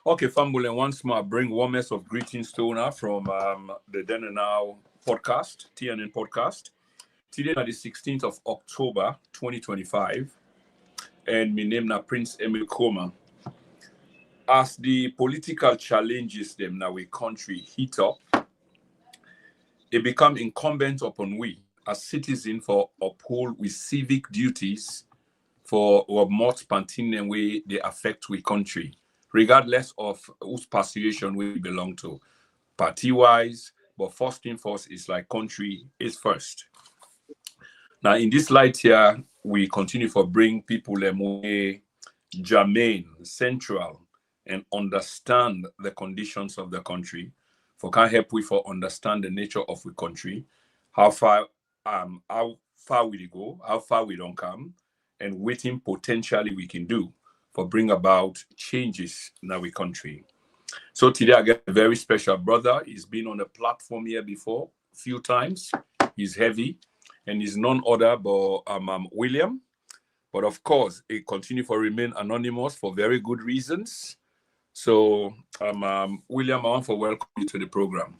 Okay, family, and once more, I bring warmest of greetings to now from the Then and Now podcast, TNN podcast. Today is the 16th of October, 2025, and my name is Prince Emil Koma. As the political challenges them now we country heat up, it become incumbent upon we as citizens for uphold with civic duties for our most pertinent way they affect we country, regardless of whose persuasion we belong to, party-wise. But first thing first is like country is first. Now, in this light here, we continue for bring people way germane, central, and understand the conditions of the country. For can help we for understand the nature of the country, how far we go, how far we don't come, and waiting potentially we can do for bring about changes in our country. So today I get a very special brother. He's been on the platform here before a few times. He's heavy, and he's none other but William. But of course, he continue to remain anonymous for very good reasons. So William, I want to welcome you to the program.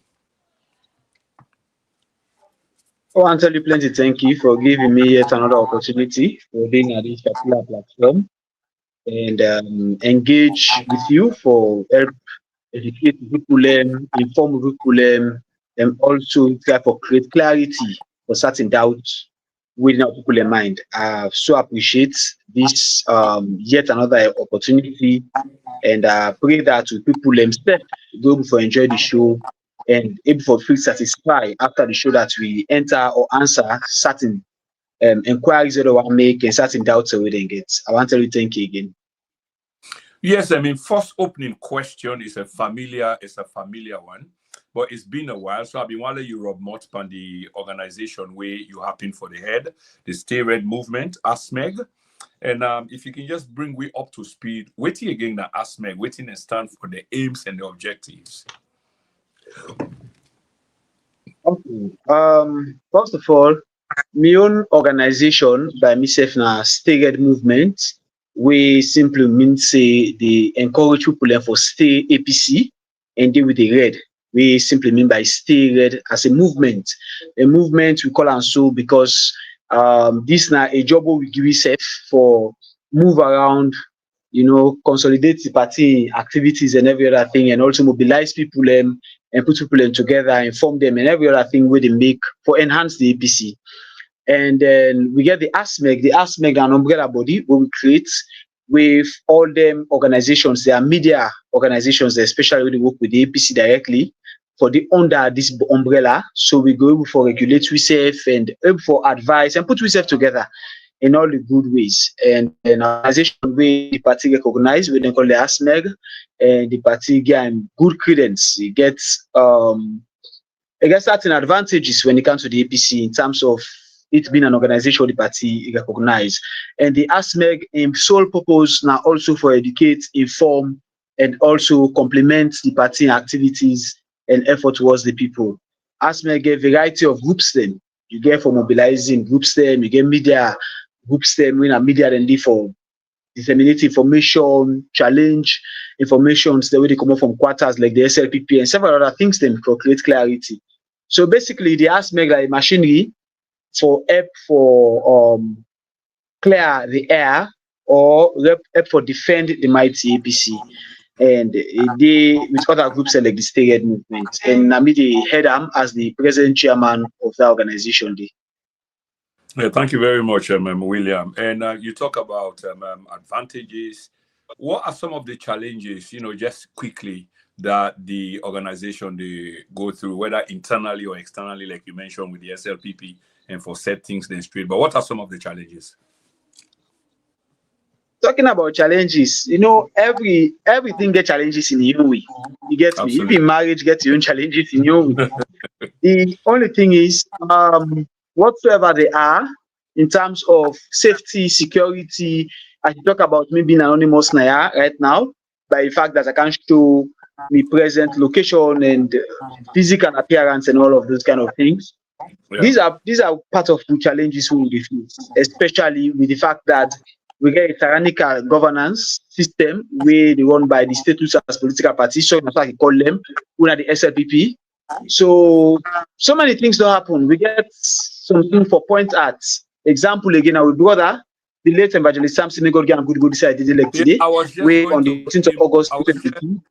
Oh, Anthony, plenty thank you for giving me yet another opportunity for being at this particular platform and engage with you for help educate people, inform people, and also try to create clarity for certain doubts within our people in mind. I so appreciate this yet another opportunity, and I pray that people themselves be able to enjoy the show and able to feel satisfied after the show that we enter or answer certain inquiries that we want to make and certain doubts that we didn't get. I want to thank you again. Yes, I mean, first opening question is a familiar one, but it's been a while. So I've been wondering you rub more on the organization where you happen for the head, the Stay Red movement, ASMEG. And if you can just bring we up to speed, waiting again the ASMEG, waiting and stand for the aims and the objectives. Okay. First of all, my own organization by myself now Stay Red movement. We simply mean say they encourage people for stay APC and deal with the red. We simply mean by stay red as a movement. A movement we call and so because this now a job we give yourself for move around, consolidate the party activities and every other thing, and also mobilize people and put people together, inform them, and every other thing where they make for enhance the APC. And then we get the ASMEG. The ASMEG an umbrella body where we create with all them organizations. They are media organizations, especially when they work with the APC directly for the under this umbrella. So we go able for regulate ourselves and able for advice and put ourselves together in all the good ways. And an organization where the party recognize, we then call the ASMEG, and the party get good credence. It gets certain advantages when it comes to the APC in terms of it being an organization the party recognize. And the ASMEG sole purpose now also for educate, inform, and also complement the party activities and effort towards the people. ASMEG get a variety of groups then. You get for mobilizing groups then, you get media groups then, when a media then for disseminate information, challenge informations the way they come up from quarters like the SLPP and several other things then for create clarity. So basically the ASMEG like machinery for help for clear the air or help for defend the mighty APC, and they with other groups like the Stay Red movement. And Namidi head as the present chairman of the organization. Yeah, thank you very much, William. And you talk about advantages. What are some of the challenges, just quickly, that the organization they go through, whether internally or externally, like you mentioned with the SLPP, and for set things then straight? But what are some of the challenges? Talking about challenges, everything get challenges in your own way. You get me? Absolutely. Even marriage gets your own challenges in your way. The only thing is, whatsoever they are, in terms of safety, security, I talk about me being anonymous now, right now, by the fact that I can show me present location and physical appearance and all of those kind of things. Yeah. These are part of the challenges we face, especially with the fact that we get a tyrannical governance system where they run by the status as political parties. So that's why I call them, who are the SLPP. So many things don't happen. We get something for point at. Example again, our brother, the late evangelist Samson God good decided elect today. I was just We going on to the 14th of August 2022.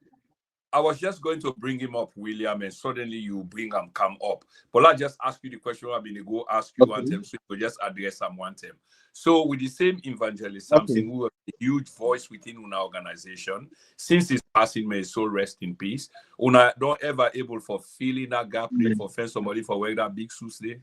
I was just going to bring him up, William, and suddenly you bring him come up. But I'll just ask you the question I've been to go ask you one time, so you just address them one time. So with the same evangelist Samson, who was a huge voice within our organization, since his passing, may his soul rest in peace. Una don't ever able for filling that gap there for find somebody for wearing that big suit there.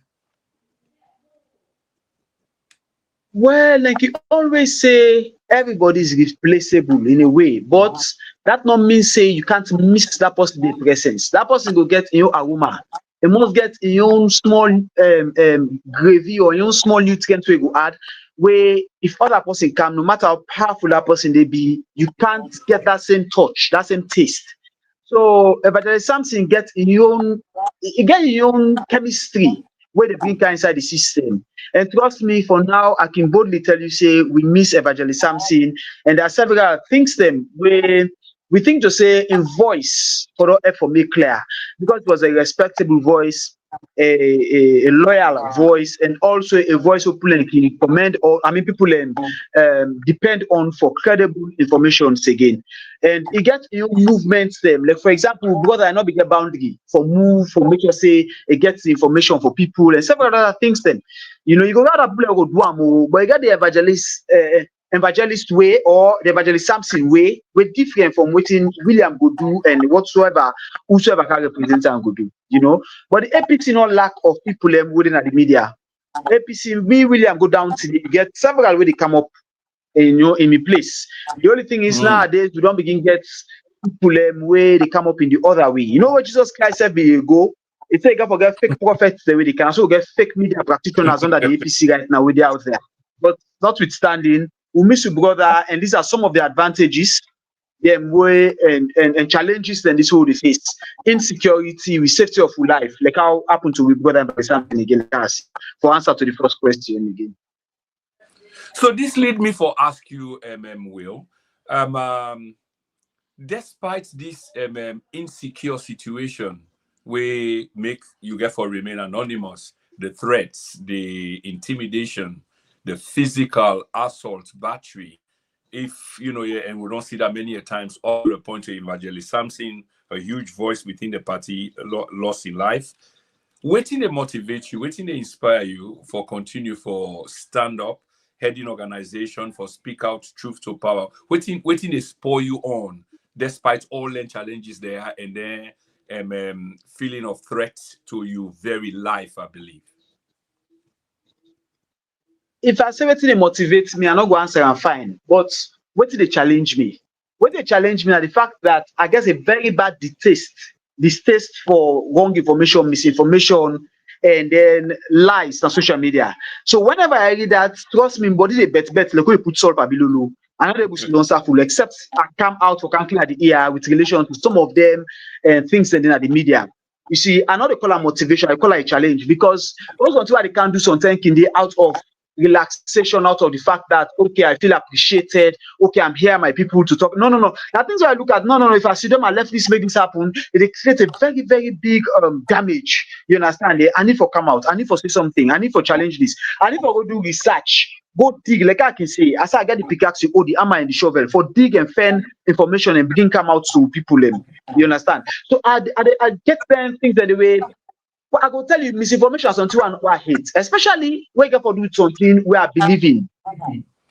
Well, like you always say, everybody is replaceable in a way, but that not mean say you can't miss that person in presence. That person will get in your aroma. You must get in your own small gravy or your own small nutrient we go add. Where if other person come, no matter how powerful that person they be, you can't get that same touch, that same taste. So, but there is something get in your own, you get in your own chemistry where they bring inside the system. And trust me, for now, I can boldly tell you, say, we miss Evangelist Samson. And there are several things them where we think to say in voice for me clear, because it was a respectable voice, a loyal voice, and also a voice who people can commend or people depend on for credible information again. And it gets movements them. Like for example, brother, I not be get boundary for make sure say it gets the information for people and several other things then. You know, you go rather people go do am, but you got the evangelist way or the evangelist Samson way, we're different from what William would do and whosoever can represent and go do, you know. But the APC no lack of people within the media. APC, me, William go down to the, get several way they come up in the place. The only thing is nowadays we don't begin get people where they come up in the other way. You know what Jesus Christ said be go? It's like forget fake prophets the way they can also get fake media practitioners under the APC right now with they out there. But notwithstanding, we miss you, brother, and these are some of the advantages, way and challenges that this whole face. Insecurity with safety of life, like how happened to with brother and something again. For answer to the first question again. So this lead me for ask you, Will. Despite this insecure situation, we make you get for remain anonymous, the threats, the intimidation, the physical assault, battery. If you know, and we don't see that many times, all the point to evangelist Samson, a huge voice within the party, lost in life. Waiting to motivate you, waiting to inspire you for continue for stand up, heading organization, for speak out truth to power. Waiting to spur you on, despite all the challenges there, and then feeling of threat to you very life, I believe. If I say what they motivate me, I not go answer and fine. But what did they challenge me? What they challenge me are the fact that I guess a very bad distaste for wrong information, misinformation, and then lies on social media. So whenever I read that, trust me, body they bet like we put salt below. Another bush don't full, except I come out for country at the ear with relation to some of them and things and then at the media. You see, I not call it motivation, I call it a challenge because those until they can't do something in the out of relaxation, out of the fact that okay, I feel appreciated, okay, I'm here, my people to talk. No. That things I look at, no. If I see them, I left this, make this happen, it creates a very, very big damage. You understand? I need for come out, I need for say something, I need for challenge this, I need for go do research, go dig, like I can say, as I get the pickaxe, you the hammer and the shovel for dig and find information and begin come out to people. You understand? So I get them things that the way. But I go tell you, misinformation is something I hate, especially when you get for do something where I believe in.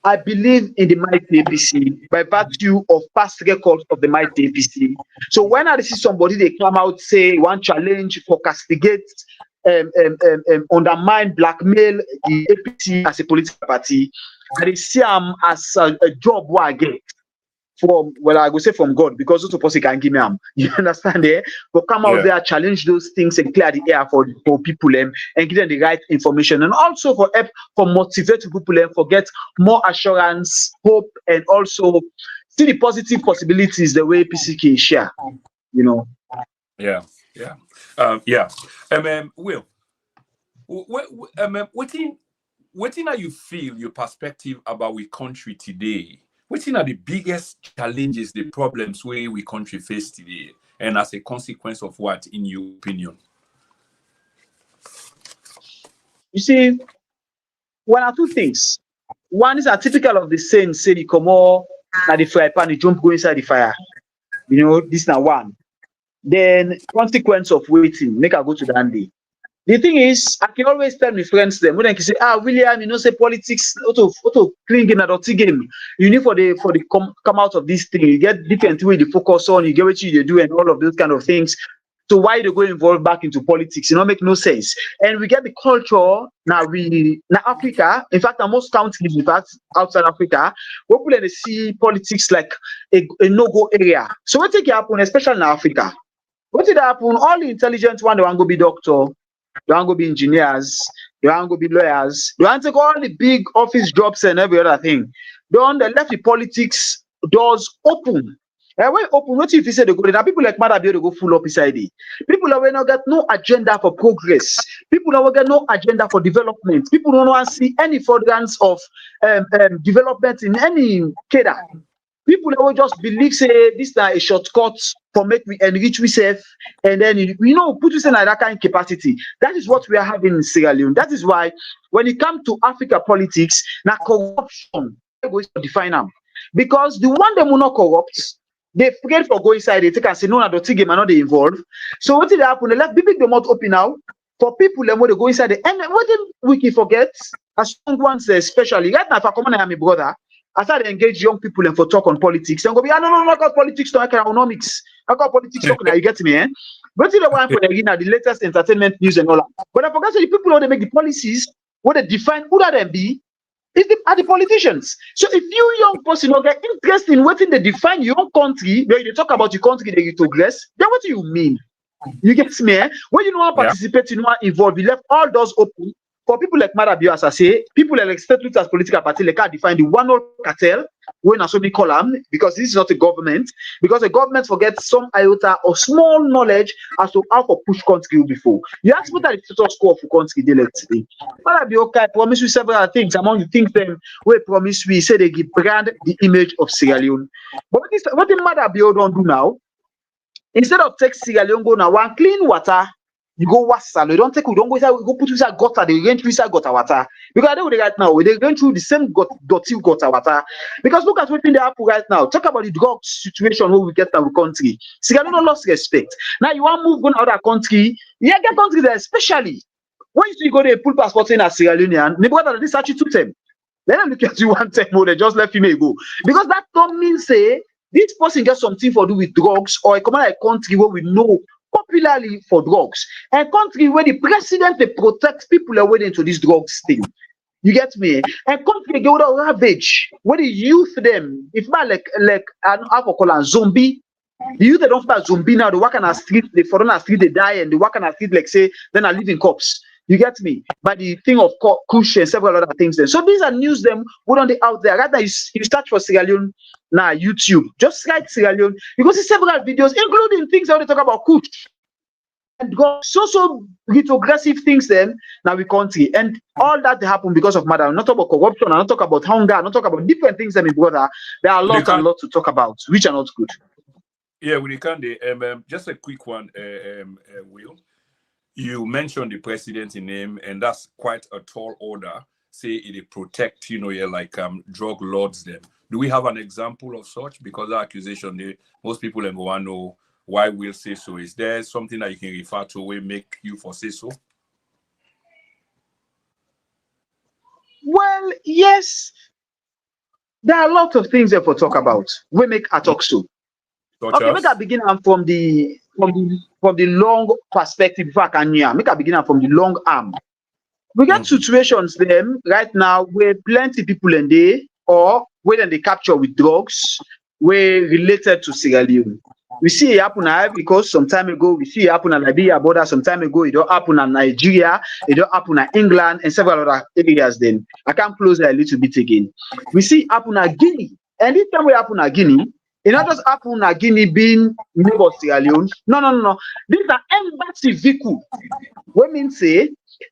I believe in the mighty APC by virtue of past records of the mighty APC. So when I see somebody, they come out, say, one challenge for castigate, undermine, blackmail the APC as a political party, I see them as a job where I get. From I go say from God because those person can give me you understand there, but come out there, challenge those things and clear the air for people and give them the right information and also for help for motivate people and for get more assurance, hope, and also see the positive possibilities the way APC can share, you know. Will, within what are you feel your perspective about we country today? What are the biggest challenges, the problems where we country face today, and as a consequence of what, in your opinion? You see, one or two things. One is typical of the saying, say the come out na the fry pan, the jump go inside the fire. You know, this now one. Then consequence of waiting, make I go to that day. The thing is, I can always tell my friends them when they say, William, you know, say politics, auto clean game, adult game. You need for the come out of this thing. You get different way to focus on, you get what you do and all of those kind of things. So why they go involved back into politics? You know, make no sense. And we get the culture now Africa, in fact, most countries, in fact, outside Africa, people they see politics like a no-go area. So what take happen, especially in Africa? What did happen? All the intelligent one, they want to be doctor, they want to be engineers, they want to be lawyers, they want to take all the big office jobs and every other thing. They left the politics doors open. And when open, what if you say they go there? People like Mother to go full up inside it. People that will not get no agenda for progress. People that will get no agenda for development. People don't want to see any furtherance of development in any cadre. People that will just believe say this is a shortcut for make we enrich ourselves and then put us in that kind of capacity. That is what we are having in Sierra Leone. That is why when it comes to Africa politics, now corruption going to define them. Because the one that will not corrupt, they afraid for go inside, they take and say, no, I don't think I'm not involved. So what did happen? They left the mouth open now for people that want to go inside. And what did we can forget? As young ones, especially right now, if I come and I am a brother, I start to engage young people and for talk on politics. And go be, no, I got politics talk economics. I got politics talk now, you get me, eh? But the one for the latest entertainment news and all that. But I forgot the people who they make the policies, what they define who that them be, are the politicians. So if you young person don't get interested in what they define your own country, where you talk about your country that you progress, then what do you mean? You get me? Eh? When you know how to participate, you know how to involve, you left all doors open. For people like Marabio, as I say, people like state as political party, they can't define the one or cartel, when I so call them, because this is not a government, because the government forgets some iota or small knowledge as to how to push country before. You ask what are the status quo of country they let today. Marabio, okay, I promise you several things. Among the things them we promise we say they give brand the image of Sierra Leone. But what the Marabio don't do now, instead of take Sierra Leone go now one clean water. You go wash we don't go inside, we go put inside gutter, they range inside gutter water. Because I know right now, they're going through the same dirty gutter water. Because look at what they happen right now. Talk about the drug situation where we get in our country. Sierra Leone lost respect. Now you want to move on to other country, get country there, especially when you go there, pull passport in a Sierra Leonean, they go to this actually took them. Then look at you one time, they just let female go. Because that don't mean say this person gets something for do with drugs or a common country where we know popularly for drugs, a country where the president they protect people away into this drugs thing. You get me? A country go to ravage where the youth them, if not like an alcohol zombie, the youth they don't start zombie now, they walk on the street, they fall on the street, they die, and they walk on the street like say, then I live in cops. You get me? By the thing of Kush and several other things then. So these are news them put on the out there. Right now you search for Sierra Leone now YouTube. Just write Sierra Leone. You go see several videos, including things that they talk about Kush. And got so retrogressive things then now we country. And all that happen because of matter. I'm not talk about corruption, I'm not talk about hunger, I'm not talk about different things that my brother. There are a lot to talk about, which are not good. Yeah, we can just a quick one, Will. You mentioned the president in name, and that's quite a tall order. Say it protect, like drug lords them. Do we have an example of such? Because the accusation, most people want to know why Will say so. Is there something that you can refer to where make you for say so? Well, yes. There are a lot of things there for talk about. We make a talk so. Okay, make I begin from the long perspective. If I can hear, make I begin from the long arm. We get situations them right now where plenty people in there or where they capture with drugs were related to Sierra Leone. We see it happen at Ivory Coast some time ago. We see it happen at Liberia border some time ago. It don't happen at Nigeria. It don't happen at England and several other areas. Then I can close that a little bit again. We see it happen at Guinea. And this time we happen at Guinea. It not just happen na Guinea being neighbor Sierra Leone. No. These are embassy vehicle. What mean say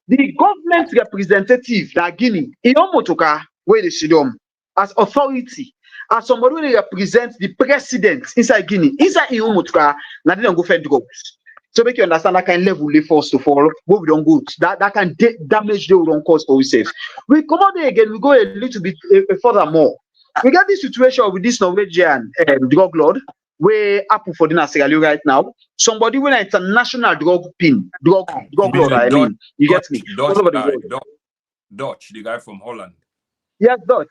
the government representative that Guinea in Omotoka where they sit down as authority, as somebody who represent the president inside Guinea, inside in Omotoka, now they don't go find drugs. So make you understand that kind of level they first of all, but we don't go that can damage they don't cause for ourselves. We come out there again, we go a little bit furthermore. We got this situation with this Norwegian drug lord where Apple for dinner Sierra Leone right now. Somebody with an international drug lord, I mean, you get me? Dutch guy, Dutch, the guy from Holland. Yes, Dutch.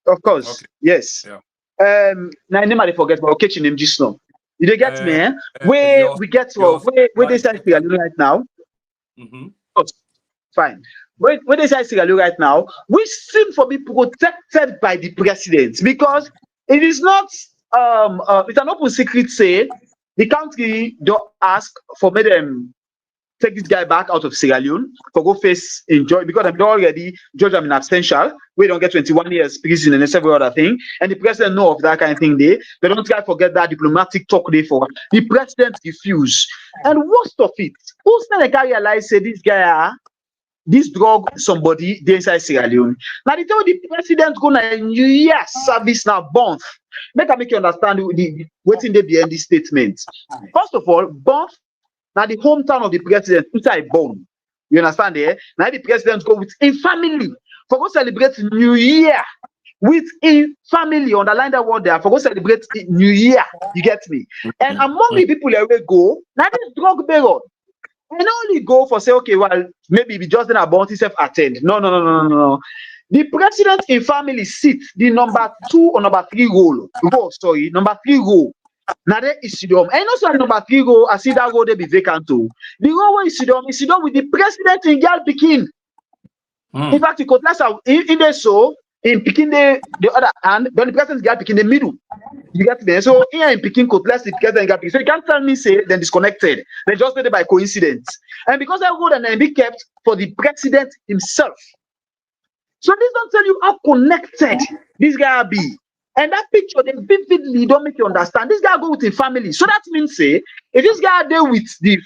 Of course. Okay. Yes. Yeah. Now name I forget, but I'll catch him just now. You dey get me, eh? Where we get where they say Sierra Leone right now. Mm-hmm. Fine. Where they say Sierra Leone right now, we seem to be protected by the president because it is not it's an open secret say the country don't ask for me them take this guy back out of Sierra Leone for go face enjoy because I'm already judge him in absentia. We don't get 21 years prison and several other thing. And the president know of that kind of thing there. They don't try to forget that diplomatic talk there for the president refuse. And worst of it, who's not the realize say this guy this drug somebody they inside Sierra Leone. Now they tell the president go na New Year service now Bonf. Make you understand the waiting there behind this statement. First of all, Bonf now the hometown of the president inside Bonn. You understand there? Now the president go with a family for go celebrate New Year with a family. Underline that word there for go celebrate New Year. You get me? And among the people that will go, now this drug baron. And only go for say, okay, well, maybe we just then about himself attend. No. The president in family seat the number 2 or number 3 role. Number 3 role. Now there is Sidom. And also number 3 role, I see that role they be vacant too. The role where is Sidom with the president in Gal Pekin. In fact, the cutlass in the so in Pekin the other hand, then the president Gal Pekin in the middle. You get me? So here in Pekin cutlass the president Gal Pekin. So you can't tell me say then disconnected. They just did it by coincidence. And because I would and be kept for the president himself. So this don't tell you how connected this guy be. And that picture, they vividly don't make you understand. This guy go with his family. So that means say, if this guy there with the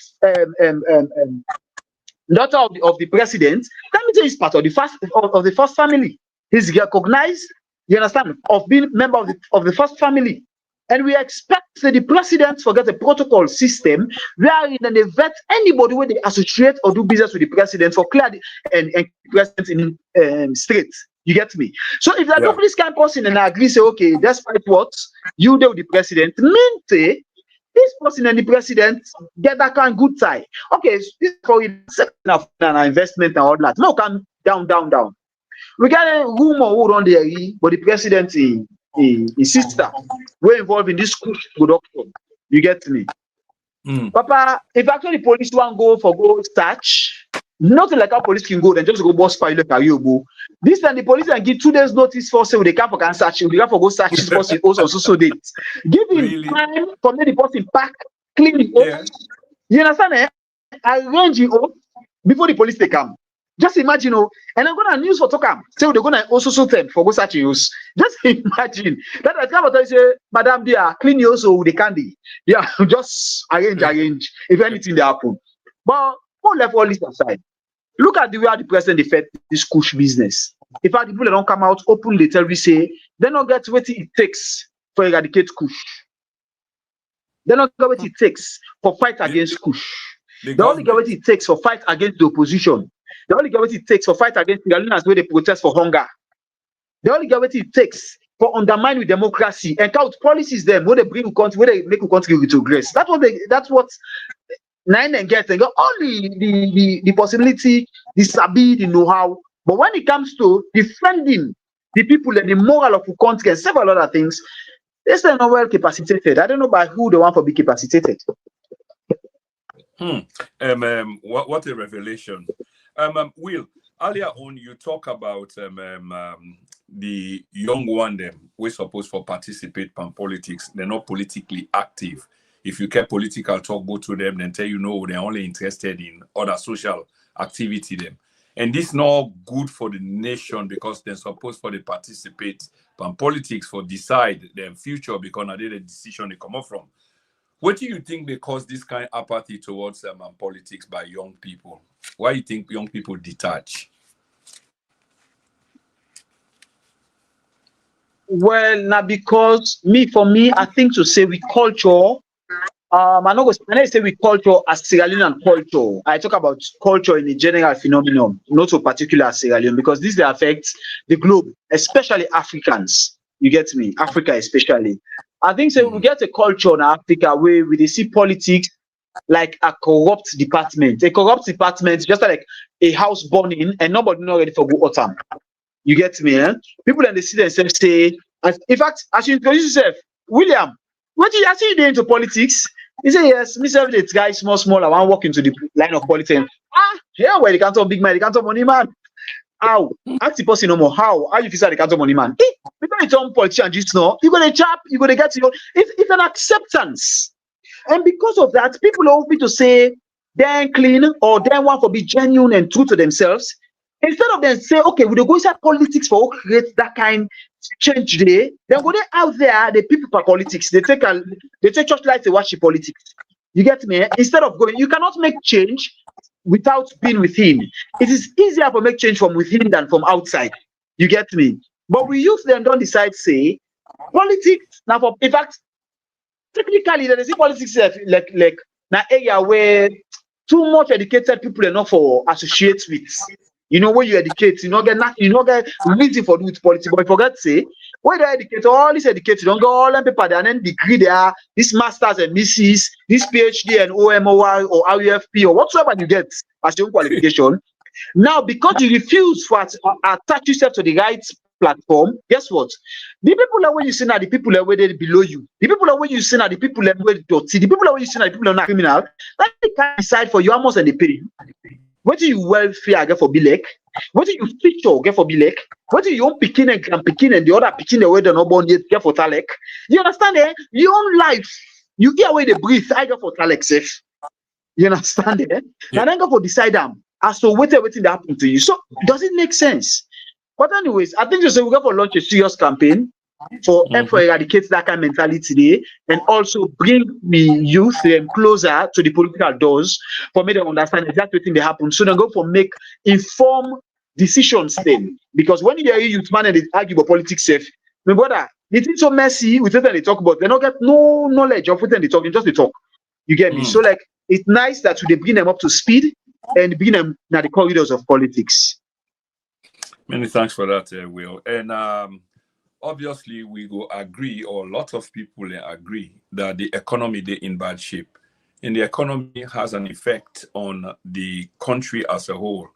daughter of the president, that means he's part of the first family. He's recognized, you understand, of being member of the first family. And we expect the president forget a protocol system where they vet anybody when they associate or do business with the president for clear and president in straight. You get me? So if they do this kind of person and I agree, say, okay, despite what you do with the president, mean say, this person and the president get that kind of good tie. Okay, so this is for an investment and all that. No, come down. We got a rumor who on there, but the president his sister were involved in this production. You get me? Papa, if actually police want go search, nothing like how police can go, then just go boss pilot carry. This time the police can give 2 days notice for say they can't for search, they can't for go search this person also so date. Give him time for me the person pack, clean it up. Yeah. You understand? Arrange it up before the police they come. Just imagine, and I'm gonna news for Tokam. Say they're gonna also them for go search use. Just imagine that I come and say, Madam dear, clean you also with the candy. Yeah, just arrange. If anything they happen. But who left all this aside? Look at the way the president defend this kush business. In fact, the people that don't come out openly tell we say they don't get what it takes for eradicate kush. They don't get what it takes for fight against kush. They only get what it takes for fight against the opposition. They only get what it takes for fight against the Ghanaians where they protest for hunger. They only get what it takes for undermining democracy and count policies them where they bring a country, where they make a country retrogress. That's what nine and get. They got only the possibility, the sabi, the know-how. But when it comes to defending the people and the moral of the country and several other things, they're still not well capacitated. I don't know by who they want to be capacitated. What a revelation. Will, earlier on you talk about the young one them we're supposed to participate in politics. They're not politically active. If you get political talk, go to them, then tell you no, they're only interested in other social activity them. And this not good for the nation because they're supposed to participate and politics for decide their future because now they the decision they come up from. What do you think they cause this kind of apathy towards politics by young people? Why you think young people detach? Well, now because for me, I think to say with culture, I'm not going to say with culture as Sierra Leonean culture. I talk about culture in a general phenomenon, not so particular as Sierra Leone, because this affects the globe, especially Africans. You get me? Africa especially. I think so we get a culture in Africa where we see politics like a corrupt department. A corrupt department, just like a house burning and nobody not ready for good autumn. You get me? Eh? People then they see themselves say, in fact, as you introduce yourself, William, what do you actually do into politics? He said, yes, myself, the guy, small, I want to walk into the line of politics. Yeah, where they can't talk big man, they can't talk money man. How? Ask the person no more. How you feel they can't talk money man? Because it's on politician just now, you got a chap, you got to get your, it's an acceptance. And because of that, people are hoping to say they're clean or they want to be genuine and true to themselves. Instead of them say, okay, we go inside politics for create that kind change today, then go there out there, the people for politics, they take church life to watch the politics. You get me? Instead of going, you cannot make change without being within. It is easier to make change from within than from outside. You get me? But we use them don't decide, say, politics now for in fact, technically there is politics like an area where too much educated people are not for associate with. You know, when you educate, you don't get reason for doing politics. But I forget to say, when they educate, all this educated, don't go all them people there and then degree there, this masters and misses, this PhD and OMOY or RUFP or whatsoever you get as your own qualification. Now, because you refuse to attach yourself to the right platform, guess what? The people that when you see now, the people that where they below you, the people that when you see now, the people that where dirty, the people that when you see now, the people that are not criminal, that they can decide for you how much and they pay you. What do you welfare get for Bilek? What do you feature get for Bilek? What do you own picking and grand picking and the other picking the way they're not born yet get for Talek? You understand it? Your own life, you hear where they breathe, I get for Talek safe. You understand it? Yeah. And then go for decide them as to what everything that happened to you. So does it make sense? But anyways, I think you say we got for launch a serious campaign for for eradicate that kind of mentality today and also bring the youth closer to the political doors for me to understand exactly what they happen. So then go for make informed decisions then. Because when you hear youth man and they argue about politics safe, my brother, they think so messy with what they talk about. They don't get no knowledge of what they talk, just they talk. You get me? So like it's nice that they bring them up to speed and bring them in the corridors of politics. Many thanks for that, Will. And obviously, we go agree, or a lot of people agree, that the economy is in bad shape. And the economy has an effect on the country as a whole.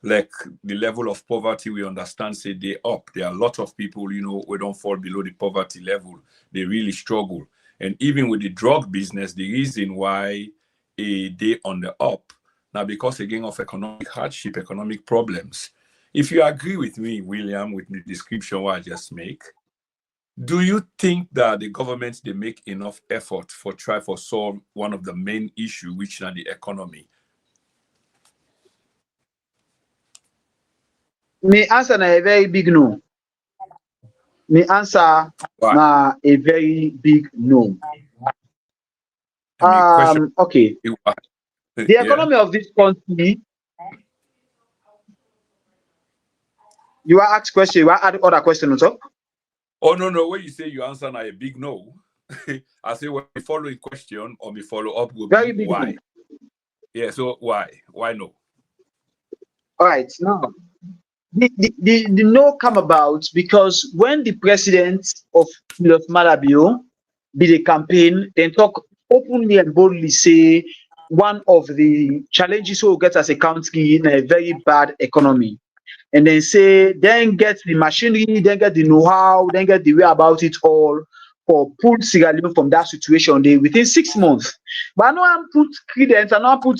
Like the level of poverty, we understand, say they up. There are a lot of people, you know, we don't fall below the poverty level. They really struggle. And even with the drug business, the reason why they on the up, now because again of economic hardship, economic problems. If you agree with me, William, with the description what I just make, do you think that the government, they make enough effort for try for solve one of the main issue, which is the economy? Me answer na a very big no. Me answer na a very big no. Okay. The economy of this country. You are asked question. You are add other question on top. Oh no! When you say you answer na a big no, I say well, the following question or me follow up will very be big why. No. Yeah. So why? Why no? All right. Now, the no come about because when the president of Malabio did a campaign, then talk openly and boldly say one of the challenges we get as a country in a very bad economy. And then say, then get the machinery, then get the know-how, then get the way about it all for pull Sierra Leone from that situation they within 6 months. But I know I put credence, I know I put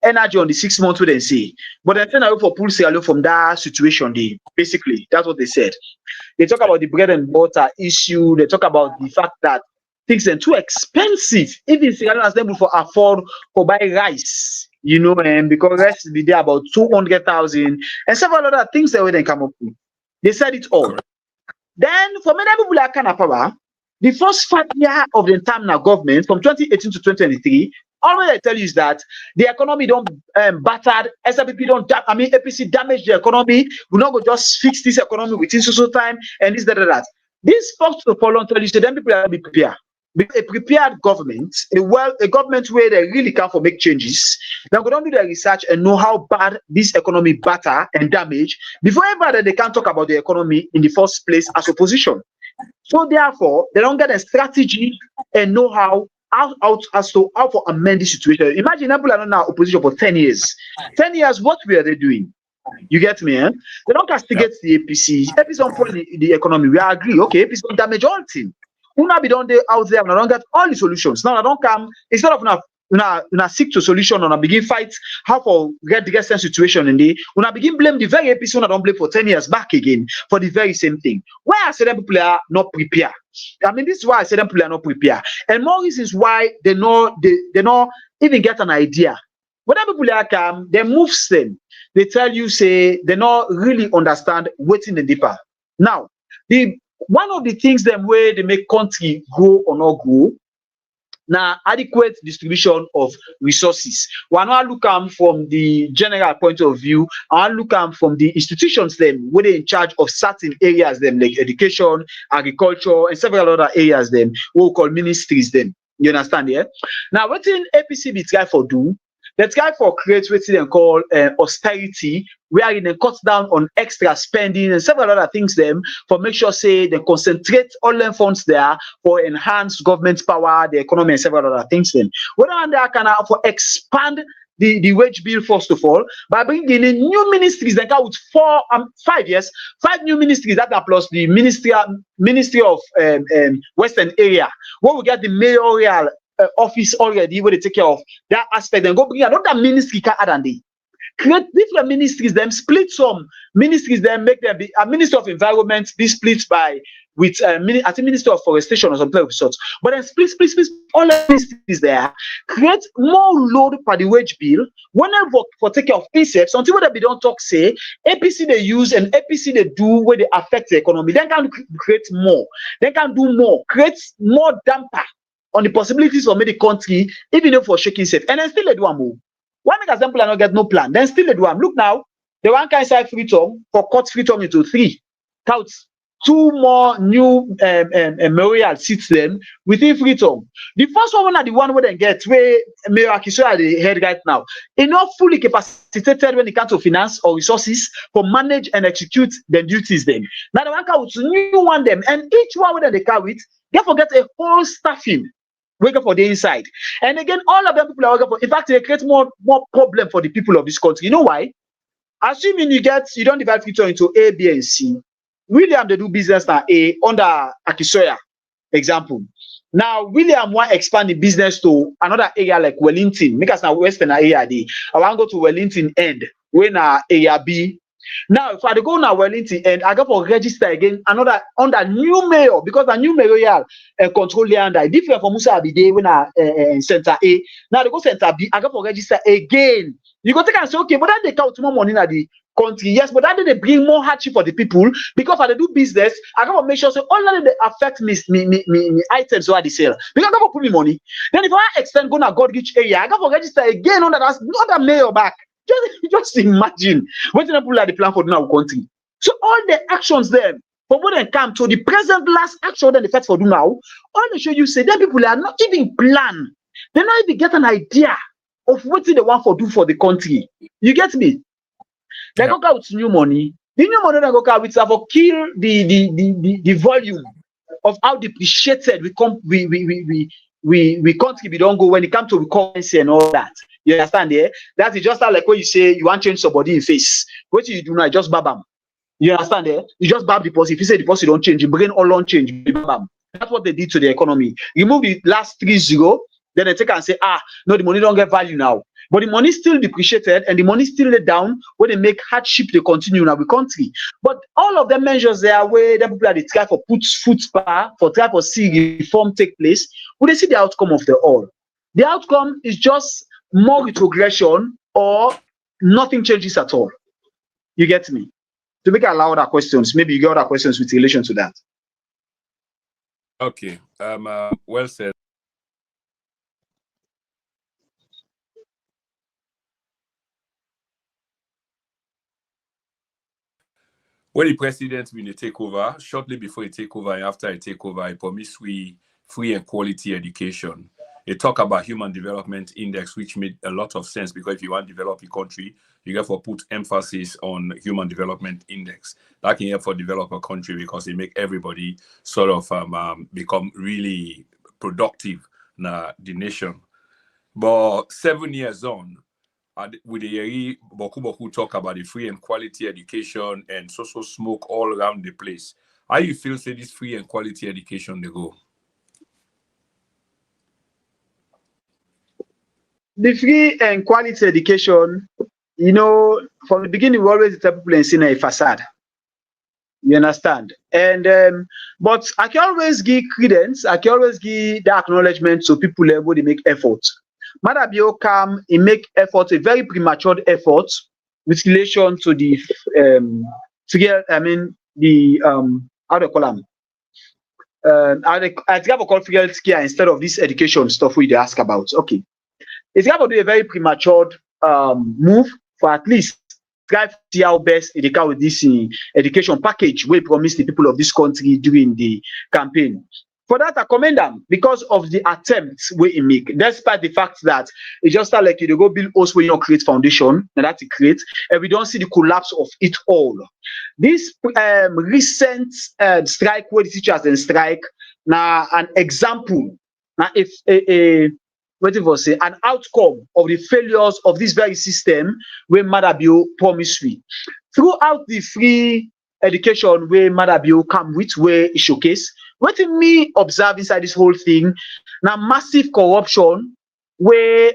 energy on the 6 months what they say. But then I for pull Sierra Leone from that situation they basically that's what they said. They talk about the bread and butter issue, they talk about the fact that things are too expensive. Even Sierra Leone has them for afford for buy rice. You know, and because rice be there about 200,000 and several other things that they come up with. They said it all. Correct. Then for many people like kind of power, the first 5 year of the time now government from 2018 to 2023, all I tell you is that the economy don't battered, SLPP don't I mean APC damage the economy. We're not going to just fix this economy within so time and this, that. This first of all, tell you so then people are be prepared. Because a prepared government, a government where they really can for make changes, they're going to do their research and know how bad this economy batter and damage before ever they can talk about the economy in the first place as opposition. So therefore, they don't get a strategy and know how as to how to amend the situation. Imagine people are not now opposition for 10 years. 10 years, what were they doing? You get me, eh? They don't castigate the APC. APC don't point the economy. We agree. Okay, APC don't damage all things. Una be done out there and I don't get all the solutions. Now I don't come instead of una seek to solution and begin fight how for get the same situation in the una begin blame the very APC una don't blame for 10 years back again for the very same thing. Why I say them people are not prepared. I mean, this is why I say them people are not prepared. And more reasons why they not even get an idea. When people are come, they move them. They tell you, say, they not really understand what's in the deeper. Now, one of the things them where they make country grow or not grow, now adequate distribution of resources. We are not looking from the general point of view, I look from the institutions them where they in charge of certain areas them like education, agriculture, and several other areas them what we call ministries them. You understand, yeah? Now, what in APC be try for do? They try for create what they call austerity, where they cut down on extra spending and several other things them for make sure say they concentrate all them funds there for enhance government power, the economy and several other things then. Whether they can for expand the wage bill first of all by bringing in new ministries that come with 5 years, 5 new ministries that are plus the ministry of Western area where we get the mayoral office already where they take care of that aspect and go bring another ministry can add and they create different ministries them split some ministries then make them be a minister of environment be split by with I think minister of forestation or something of sorts but then split all the ministries there create more load for the wage bill whenever for take care of insects until they don't talk say APC they use and APC they do where they affect the economy then can create more they can do more create more damper on the possibilities for the country, even if for shaking safe. And then still they do a move. One example, I don't get no plan. Then still they do a look now. The one kind side free term for cut free term into 3. Counts 2 more new mayoral seats then within free term. The first one are the one where they get where Mayor Akiso are the head right now. Not fully capacitated when it comes to finance or resources for manage and execute the duties then. Now the one count new one them and each one where they carry it, they forget a whole staffing. Working for the inside. And again, all of them people are working for. In fact, they create more problem for the people of this country. You know why? Assuming you don't divide future into A, B, and C. William they do business now A under Akisoya, example. Now William want to expand the business to another area like Wellington. Make us now Western area D. I want to go to Wellington end. When area B. Now, if I go now Wellington and I go for register again another under new mayor because the new mayoral control under different from Musa Abide when in center A. Now they go center B, I go for register again. You go take and say, okay, but then they count more money in the country. Yes, but then they bring more hardship for the people because if they do business, I go to make sure so all that they affect me items where they sell. Because I go put me money. Then if I extend go to God rich area, I go for register again under that mayor back. Just imagine what people are the plan for now country. So all the actions there from when they come to the present last action that they fight for do now, all they show you say that people are not even plan. They not even get an idea of what they want for do for the country. You get me? They go out with new money. The new money they go out with for kill the volume of how depreciated we country we don't go when it comes to currency and all that. You understand there? That is just like when you say you want to change somebody in face. What you do now, just babam. You understand there? You just bab the deposit. If you say the deposit don't change, you bring all don't change. Babam. That's what they did to the economy. Remove the last 3-0, then they take and say, no, the money don't get value now. But the money still depreciated and the money still laid down when they make hardship they continue in our country. But all of the measures there where the people are the try for put foot power, for try for see reform take place, will they see the outcome of the all? The outcome is just more retrogression or nothing changes at all. You get me? to make it allow other questions. Maybe you got other questions with relation to that. Okay. Well said. When the president will take over, shortly before he take over and after he take over, he promised we free and quality education. They talk about Human Development Index, which made a lot of sense because if you want to develop a country, you have to put emphasis on Human Development Index. That can help for develop a country because it make everybody sort of become really productive in the nation. But 7 years on, with the Boku talk about the free and quality education and social smoke all around the place. How you feel say this free and quality education they go? The free and quality education, you know, from the beginning, we always tell people in a facade. You understand? And but I can always give credence, I can always give the acknowledgement to people able to make effort. Madabio come and make effort, a very premature effort with relation to the the how do you call them? I think I call free healthcare instead of this education stuff we ask about. Okay. It's going to do a very premature move for at least try to see how best they can with this education package we promised the people of this country during the campaign. For that, I commend them because of the attempts we make, despite the fact that it just start like you go build house where you create foundation, and that it creates, and we don't see the collapse of it all. This recent strike where the teachers then strike, now an example, now if what it was say, an outcome of the failures of this very system where Madabio promised we. Throughout the free education where Madabio come with, where it showcase, what me observe inside this whole thing, now massive corruption where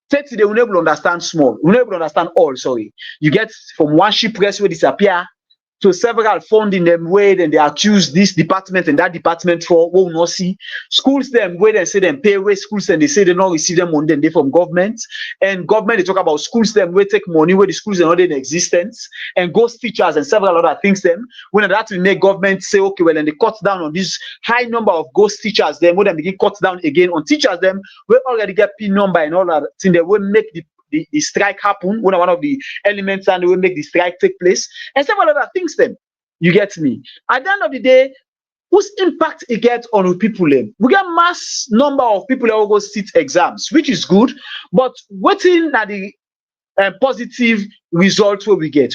states they will never understand small, will never understand all, sorry. You get from one shipwreck where disappear to several funding them where then they accuse this department and that department for what we not see. Schools them where they say them pay away schools and they say they not receive them money then they from government. And government they talk about schools them where take money where the schools are not in existence and ghost teachers and several other things them. When that will make government say okay well and they cut down on this high number of ghost teachers then when they begin cut down again on teachers them we already get P number and all that thing they will make the strike happen, one of the elements and they will make the strike take place, and several other things then. You get me? At the end of the day, whose impact it gets on people then? We get mass number of people that will go sit exams, which is good, but waiting at the positive results where we get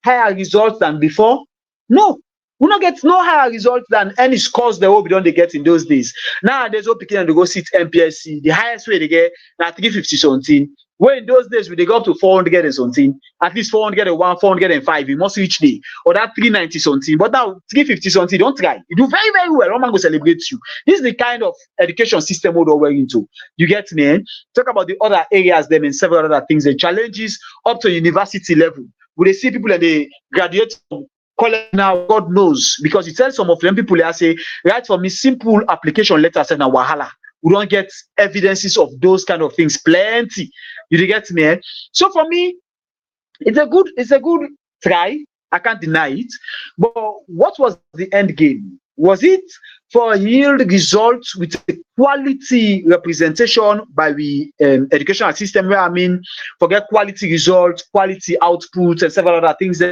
higher results than before. No, we not get no higher results than any scores they will be done they get in those days. Nowadays, what people to go sit MPSC, the highest way they get now 350 something. Where in those days we they go up to 400 and something, at least 400 and 1, 400 and 5, you must reach day, or that 390 something. But now 350 something, don't try. You do very, very well. Roman will celebrate you. This is the kind of education system we're into. You get me? Eh? Talk about the other areas, them and several other things, the challenges up to university level. Would they see people and they graduate from college now, God knows, because you tell some of them people, they say, write for me simple application letters and a wahala. We don't get evidences of those kind of things plenty. You get me? Eh? So for me, it's a good try. I can't deny it. But what was the end game? Was it for yield results with a quality representation by the educational system where I mean forget quality results, quality outputs, and several other things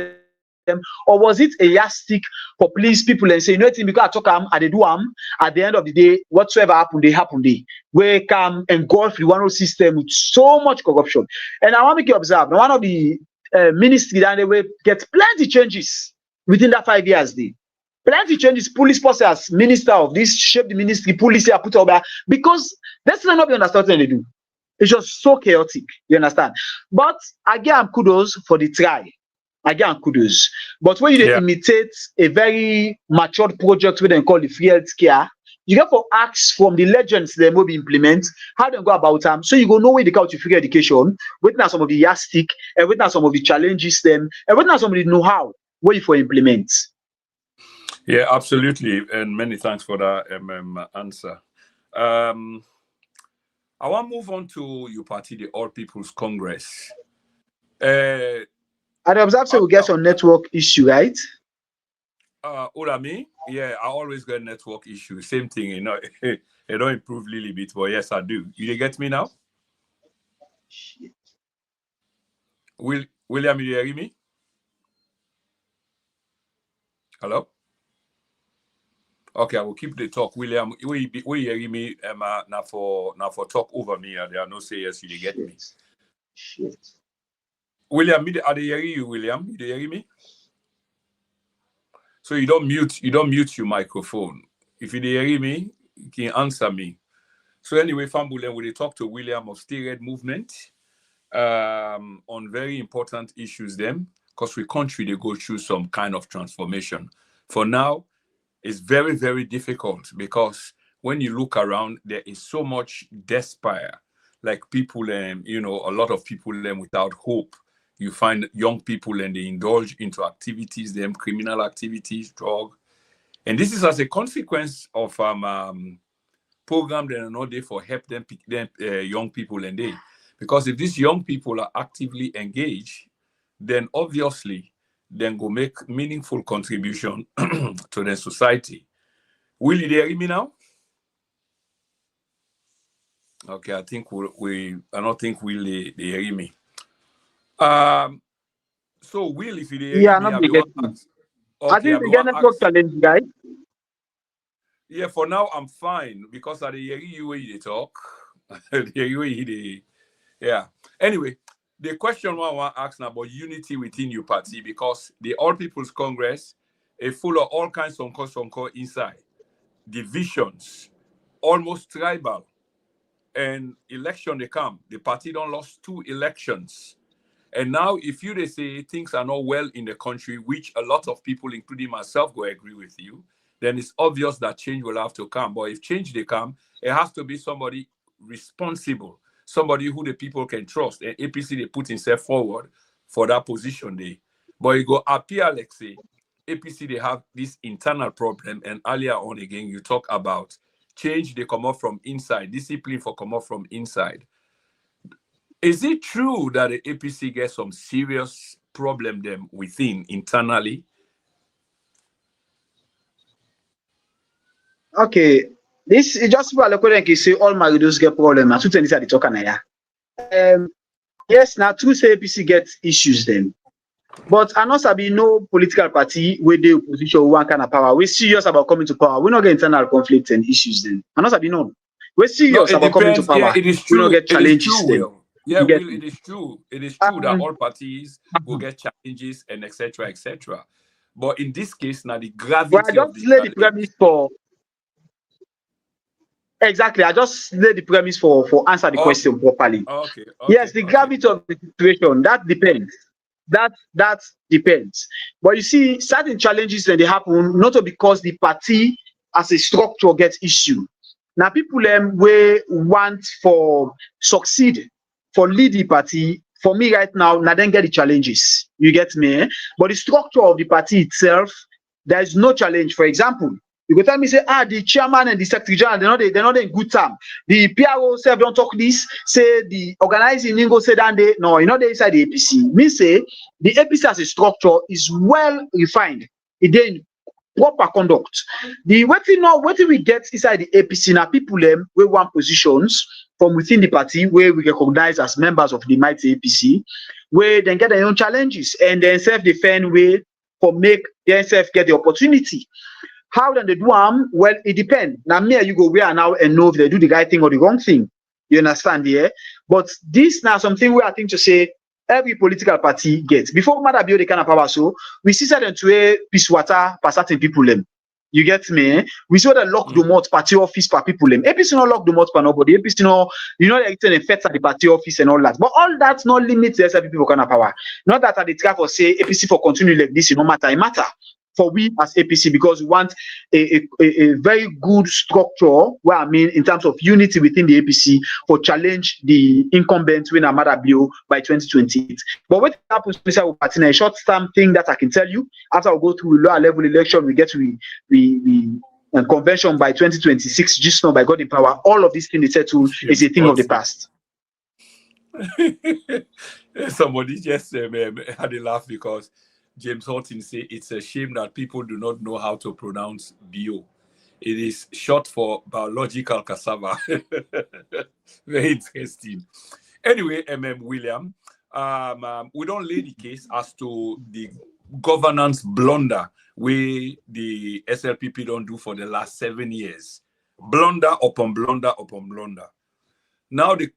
them, or was it a yardstick for please people and say, you know what, because I talk and they do at the end of the day, whatsoever happened, they happen there. Where come engulf the one system with so much corruption. And I want to make you observe now one of the ministry that they will get plenty changes within that 5 years there. Plenty changes, police force as minister of this, shape the ministry, police here put over because that's not be understand what they do. It's just so chaotic, you understand? But again, kudos for the try. Again, kudos. But when you imitate a very matured project where they call the free healthcare, you get for ask from the legends they will be implement how they go about them. So you go know where they go to free education, witness some of the yardstick, and witness some of the challenges them, and witness some of the know-how where you for implement. Yeah, absolutely. And many thanks for that answer. I want to move on to your party, the All People's Congress. I observe so we get some network issue, right? Me? Yeah, I always get network issues. Same thing, you know. It don't improve little bit, but yes, I do. You get me now? Shit. William, you hear me? Hello? Okay, I will keep the talk. William, we hear me now for talk over me. There are no say yes, you get me. Shit. William, are they hearing you, William? You hear me? So you don't mute your microphone. If you hear me, you can answer me. So anyway, Fambulen, we talk to William of Steered Movement on very important issues then, because we country they go through some kind of transformation. For now, it's very, very difficult because when you look around, there is so much despair. Like people, you know, a lot of people without hope. You find young people and they indulge into activities, them criminal activities, drug. And this is as a consequence of program that are not there for help them young people and they. Because if these young people are actively engaged, then obviously then go make meaningful contribution to the society. Will you hear me now? Okay, I think I don't think Will they hear me. So Will, if you hear me, I think we get network challenge, guys. Yeah, for now I'm fine because I hear you when you talk. Yeah. Anyway, the question I want to ask now about unity within your party, because the All People's Congress is full of all kinds of inside divisions, almost tribal. And election they come, the party don't lost 2 elections. And now if they say things are not well in the country, which a lot of people, including myself, will agree with you, then it's obvious that change will have to come. But if change they come, it has to be somebody responsible, somebody who the people can trust. And APC, they put himself forward for that position there. But it go appear like say, APC, they have this internal problem. And earlier on again, you talk about change, they come up from inside, discipline for come up from inside. Is it true that the APC gets some serious problem them within internally? Okay, this is just for the say all my reduce get problem. Now, two things that they talk yes, now true say APC get issues then. But I know sabi no political party where the opposition one kind of power. We're serious about coming to power. We not get internal conflicts and issues then. I know sabi no. We're serious about coming to power. Yeah, it is true. We not get challenges then. Will. Yeah, Will, it is true. It is true that all parties will get challenges and etc. etc. But in this case, now the gravity of the lay the premise for exactly. I just lay the premise for answer the question properly. Okay. Yes, the gravity of the situation that depends. That depends. But you see, certain challenges when they happen, not because the party as a structure gets issue. Now people we want for succeed, for lead the party. For me right now then get the challenges. You get me? But the structure of the party itself, there is no challenge. For example, you go tell me say, the chairman and the secretary general, they're not in good time. The PRO self don't talk this, say the organizing go say that they no, they inside the APC. Me say the APC as a structure is well refined. It in proper conduct. The what we get inside the APC now people we want positions from within the party where we recognize as members of the mighty APC, where then get their own challenges and then self-defend way for make themselves get the opportunity. How then they do well, it depends. Now me and you go where now and know if they do the right thing or the wrong thing. You understand, yeah? But this now something where I think to say every political party gets. Before matter build the kind of power, so we see certain to a peace water for certain people. You get me? We saw the lock the mouth party office for people. APC not lock the mouth for nobody. APC no, everything affects at the party office and all that. But all that's not limits the SLPP people kind of power. Not that at the try for say APC for continue like this, no matter. It matter for we as APC because we want a very good structure where I mean in terms of unity within the APC for challenge the incumbent win Amada Bio by 2028. But what happens with party a short term thing that I can tell you after we go through lower level election, we get to convention by 2026, just now by God in power. All of these things they settle is a thing of the past. Somebody just had a laugh because James Horton said it's a shame that people do not know how to pronounce bio. It is short for biological cassava. Very interesting. Anyway, William, we don't lay the case as to the governance blunder we the SLPP don't do for the last 7 years. Blunder upon blunder upon blunder. Now the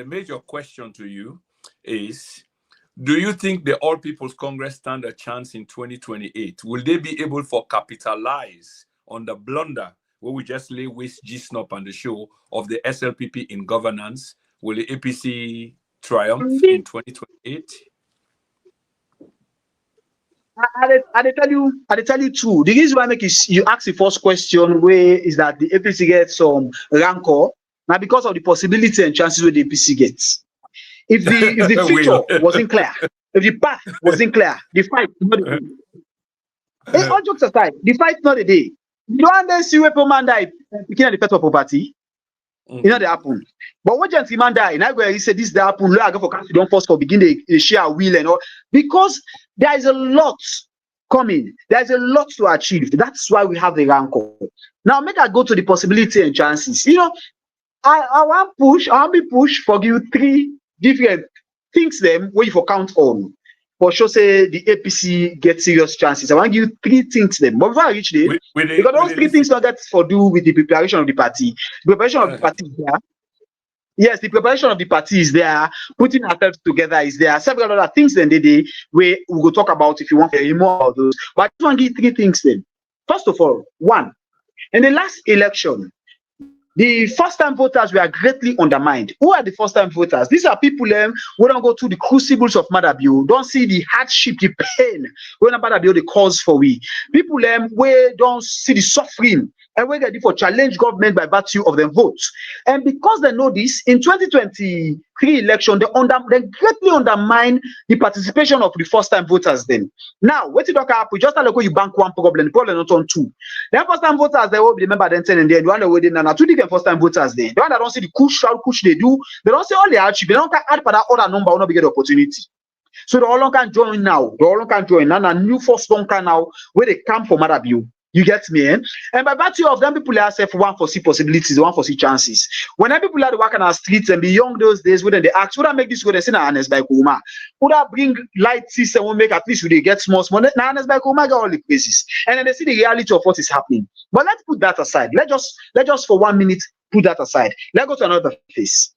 major question to you is, do you think the All People's Congress stand a chance in 2028? Will they be able to capitalize on the blunder where we just lay waste G-Snop on the show of the SLPP in governance? Will the APC triumph in 2028? I tell you too. The reason why I make you ask the first question where is that the APC gets some rancor now because of the possibility and chances where the APC gets. If the future wasn't clear, if the path wasn't clear, the fight not a day. All jokes aside, the fight not a day. You don't then see where man die picking at the federal property. It not happen. But when gentleman die, now he said this happen. Look, I go for country don't first for begin the share will and all because there is a lot coming. There is a lot to achieve. That's why we have the rancor. Now make I go to the possibility and chances. You know, I want be push for you 3 different things them where you for count on. For sure say the APC get serious chances. I want to give you 3 things them. But before I reach there, because those 3 things not get for do with the preparation of the party. The preparation of the party is there. Yes, the preparation of the party is there. Putting ourselves together is there. Several other things then they where we will talk about if you want to hear more about those. But I just want to give 3 things then. First of all, 1, in the last election, the first-time voters were greatly undermined. Who are the first-time voters? These are people who don't go through the crucibles of Madabio, don't see the hardship, the pain when Madabio the cause for we. People where don't see the suffering and where they for challenge government by virtue of their votes. And because they know this, in 2023 election, they greatly undermine the participation of the first-time voters then. Now, what did happen? Just like you bank one problem, the problem not on 2. The first-time voters, they will be remember then 10 and then one way then now 2 different first-time voters then. The one that don't see the push they do, they don't see all the hardship, they don't add for that other number, will not be get the opportunity. So the all can join now. The all can join now. And new first one can now where they come from Madabio. You get me, eh? And by virtue of them, people have one for see possibilities, one for see chances. When people are working on the streets and beyond those days, when they ask, would I make this go? They say, "Nah, honest by Kuma." Would I bring light system? Will make at least they get small. Nah, honest by Kuma get all the places, and then they see the reality of what is happening. But let's put that aside. Let's just for 1 minute put that aside. Let's go to another phase.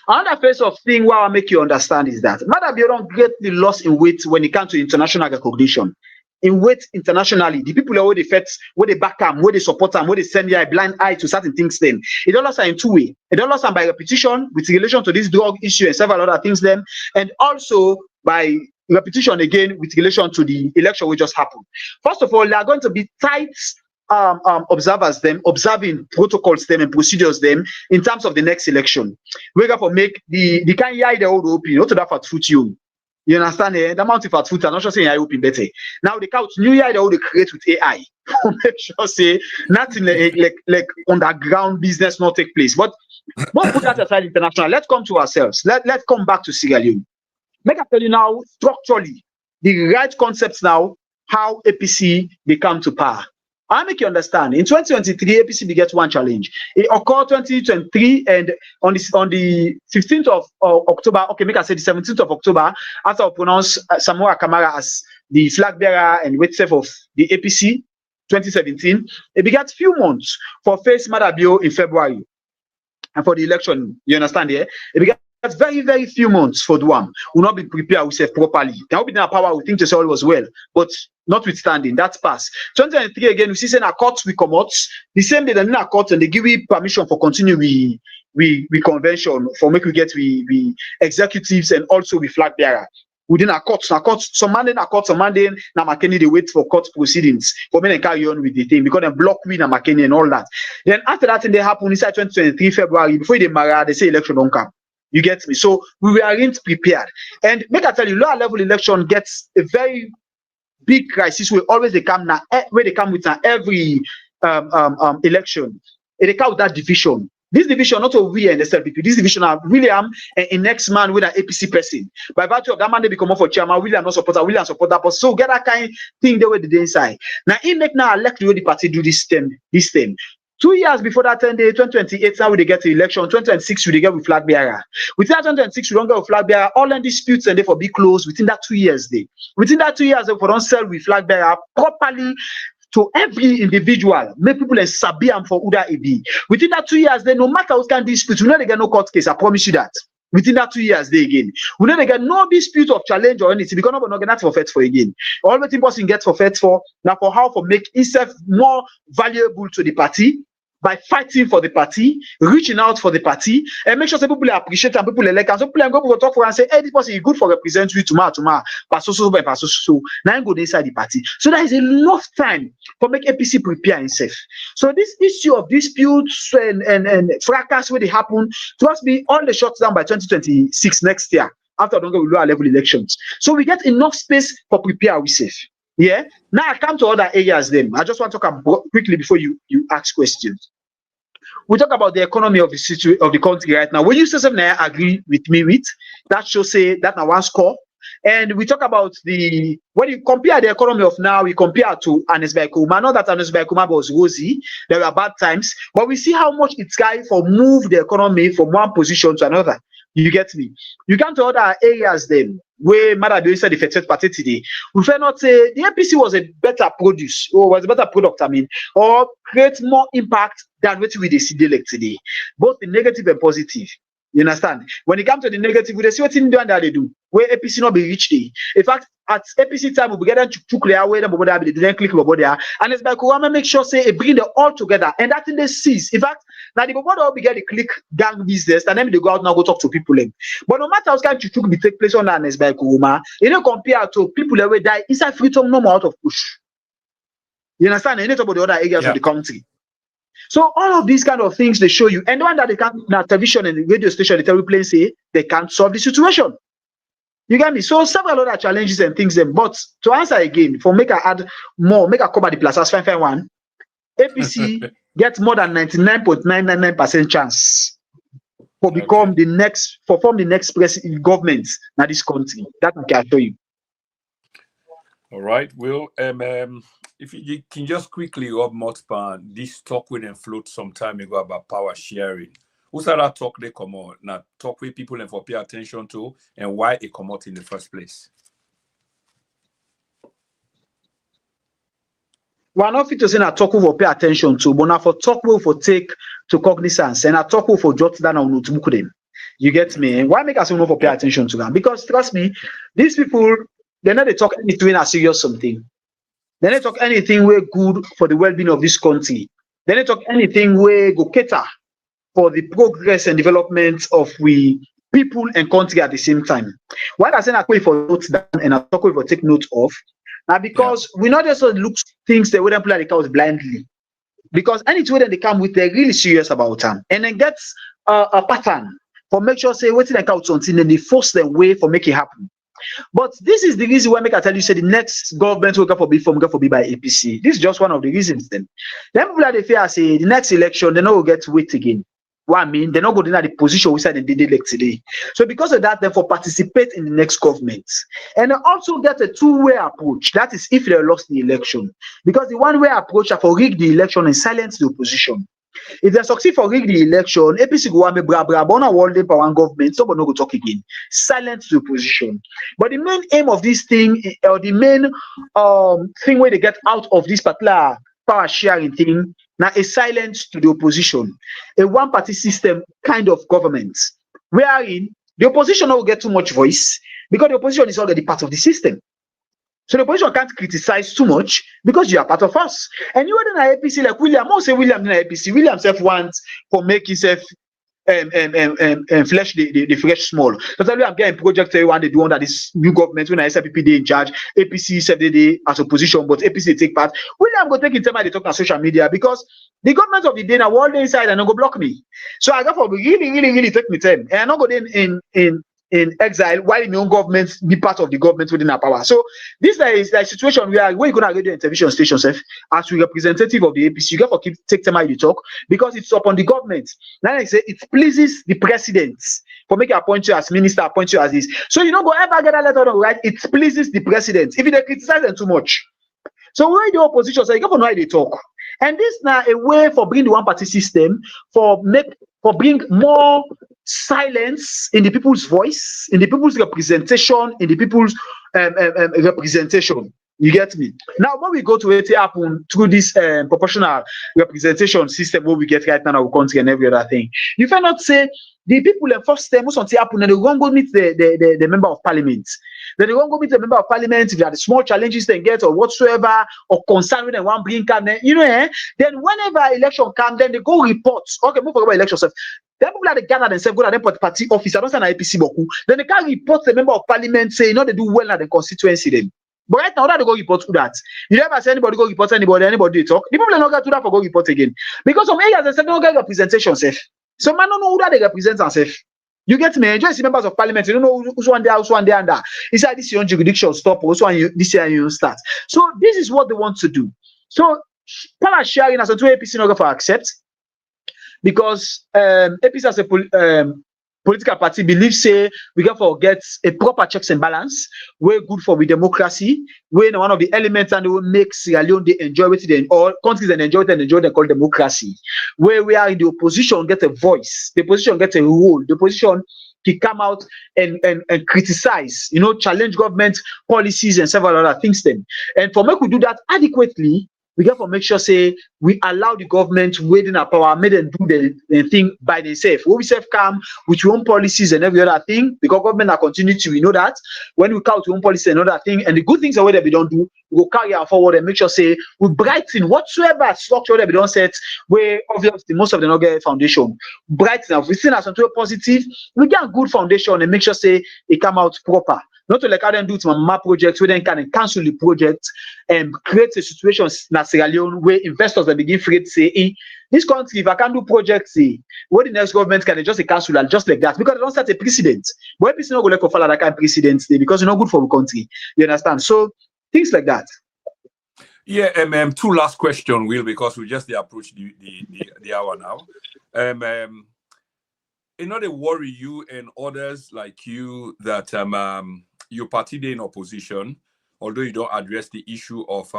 Another phase of thing where I make you understand is that Madabio don't greatly lost in weight when it comes to international recognition. In weight internationally, the people where they fight, where they back them, where they support them, where they send a blind eye to certain things then. It don't lost in 2 ways. It don't lost by repetition with relation to this drug issue and several other things then, and also by repetition again with relation to the election which just happened. First of all, they are going to be tight observers them, observing protocols them and procedures them in terms of the next election. We're going to make the kind of the old open, not to that for truth you. You understand? The amount of food, I'm not sure saying I open better. Now the couch new year they all create with AI. Make sure say nothing like underground business not take place. But put that aside international. Let's come to ourselves. Let's come back to Sierra Leone. Make I tell you now structurally the right concepts now how APC they come to power. I make you understand. In 2023, APC begets one challenge. It occurred 2023, and on the 15th of October, okay, make I say the 17th of October, after I pronounce Samoa Kamara as the flag bearer and weight safe of the APC 2017, it begat few months for face Madabio in February. And for the election, you understand, yeah? It begat very, very few months for Duam. Will not be prepared ourselves properly. There will be no power, we think to say all was well. But notwithstanding, that's past. 2023 again, we see saying a court we come out. The same day, then a court and they give you permission for continue we convention for make we get we executives and also we flag bearer. Within a court, some man now McKinney they wait for court proceedings for men and carry on with the thing because they block we na McKinney and all that. Then after that thing they happen inside 2023 February before they marry, they say election don't come. You get me? So we weren't prepared. And make I tell you, lower level election gets a very big crisis where always they come now, where they come with now every election. They come with that division. This division, not of we and the SLPP, this division are William and next man with an APC person. By virtue of that man, they become up for chairman. William not support that, William support that person. So get that kind of thing they were the inside. Now, in make now elect the way the party do this thing. 2 years before that 10 day, 2028, now we they get the election. 2026, we they get with flag bearer. Within that 2026, we don't get with flag bearer. All the disputes and they for be closed within that 2 years. Within that 2 years, they for don't sell with flag bearer properly to every individual, make people and sabi am for Uda AB. Within that 2 years, then no matter what kind of dispute, we know they get no court case. I promise you that. Within that 2 years, they again. We know they get no dispute of challenge or anything because nobody not for for again. All the thing person get for now for how for make itself more valuable to the party by fighting for the party, reaching out for the party, and make sure that people appreciate and people elect. And so people go talk for and say, hey, this person is good for represent you tomorrow. But so. Now I go inside the party. So there is enough time for make APC prepare himself. So this issue of disputes and fracas where they happen, trust me, all the shots down by 2026 next year after we do lower level elections. So we get enough space for prepare ourselves. Yeah. Now I come to other areas then. I just want to talk about quickly before you ask questions. We talk about the economy of the country right now. Will you say agree with me with that? Should say that now one score. And we talk about when you compare the economy of now, we compare to Ernest Bai Koroma. Not that Ernest Bai Koroma was rosy, there were bad times, but we see how much it's guy for move the economy from one position to another. You get me? You come to other areas then where Madabe said the first party today. We fair not say the APC was a better produce or was a better product, or create more impact than what we see today. Both the negative and positive. You understand? When it comes to the negative, we see what in doing that they do. Where APC not be reached day. In fact, at APC time, we get them to clear away them over they don't click over there. And it's by Koroma make sure say it bring them all together. And that thing they seize. In fact, now the Bobo will get the click gang business, and then they go out now go talk to people. But no matter how kind to be take place on that as by Koroma, you know, compared to people that will die inside freedom no more out of push. You understand? And you talk about the other areas of the country. So all of these kind of things they show you, and the one that they can't now television and the radio station, the teleplane say they can't solve the situation. You get me? So several other challenges and things then. But to answer again, for make I add more, make I cover the plus as 551, APC gets more than 99.999% chance for become the next, for form the next president government in this country. That I can show you. All right, Will. If you can just quickly up Motspan, this talk with them float some time ago about power sharing. Who's that talk they come out? Now talk with people and for pay attention to and why it come out in the first place. We're not fit to say that talk will pay attention to, but now for talk will for take to cognizance and a talk will for jot down on notebook them. You get me? Why make us not for pay attention to them? Because trust me, these people they know they talk anything as serious something. They don't talk anything way good for the well-being of this country. They don't talk anything way go cater for the progress and development of we people and country at the same time. Why does I put for notes down and I talk for take note of? Now because we not just look things that wouldn't play the cards blindly. Because anything that they come with, they're really serious about them. And then get a pattern for make sure say what's in count something and they force their way for make it happen. But this is the reason why make I tell you say the next government will go for be by APC. This is just one of the reasons then. Then people are the fear say the next election they're not going to get weight again. What I mean, they're not going to the position we said they did elect today. So because of that, therefore participate in the next government. And they also get a two-way approach. That is if they lost the election. Because the one-way approach are for rig the election and silence the opposition. If they succeed for rig the election, APC go on bra bra on a world for one government, so but no go talk again. Silence the opposition. But the main aim of this thing, or the main thing where they get out of this particular power sharing thing, now a silence to the opposition, a one-party system kind of government, wherein the opposition will get too much voice because the opposition is already part of the system. So the opposition can't criticize too much because you are part of us. And you are in APC like William. Most say William in APC. William self wants for make himself flesh the flesh small. So tell you I'm getting project everyone they do under this new government when SLPP they in charge. APC said they as opposition, but APC take part. William go take in time they talk on social media because the government of the day now all day inside and not go block me. So I got for really take me time. And I'm not go in in exile while in your own government be part of the government within our power. So this is a situation where you're going to radio and television stations as a representative of the APC, you got to take time out to talk because it's upon the government. Now I say it pleases the president for making appoint you as minister, appoint you as this. So you don't go ever get a letter on right. It pleases the president if they criticize them too much. So where the opposition say you got to know how they talk. And this now a way for bringing the one party system for bring more silence in the people's voice, in the people's representation, in the people's representation. You get me? Now, when we go to it happen through this proportional representation system where we get right now in our country and every other thing, you cannot say the people in first time something happen and they won't go meet the member of parliament. Then they won't go meet the member of parliament if there are the small challenges they get or whatsoever or concern with them one bring come then then whenever election come, then they go report. Okay, move forward election stuff. Then people like they gather themselves, go to the party office. I don't say an APC boku. Then they can report the member of parliament say they do well at the constituency then. But right now, they go report to that. You never say anybody go report anybody talk. The people are not going to do that for go report again. Because some areas they say don't get representation safe. So man don't know who that they represent themselves. You get me? Just see members of parliament, you don't know who's one there, who's one there, and that. It's like this your jurisdiction stop, also this year you start. So this is what they want to do. So power sharing as a two APC not going to accept because APC as a political party believes say we got to get a proper checks and balance. We're good for the democracy. We're one of the elements and will make Sierra Leone they enjoy it in all countries and enjoy they call democracy. Where we are in the opposition, get a voice. The opposition get a role. The opposition can come out and criticize, challenge government policies and several other things. Then, and for me to do that adequately, we got to make sure say we allow the government within our power, make them do the thing by themselves. When we self come with your own policies and every other thing, because government are continue to, we know that when we count your own policy and other thing, and the good things are where we don't do, we go carry our forward and make sure say we brighten whatsoever structure that we don't set, where obviously most of them not get foundation. Brighten up. We see as something positive, we get a good foundation and make sure say it come out proper. Not to like how them do it my projects where they can cancel the project and create a situation in Sierra Leone where investors will begin afraid to say, this country, if I can do projects, what the next government can just cancel that just like that because they don't set a precedent. But if not going to follow that kind of precedent because it's not good for the country. You understand? So things like that. Yeah, two last question, Will, because we just approach the hour now. They worry you and others like you that your party in opposition, although you don't address the issue of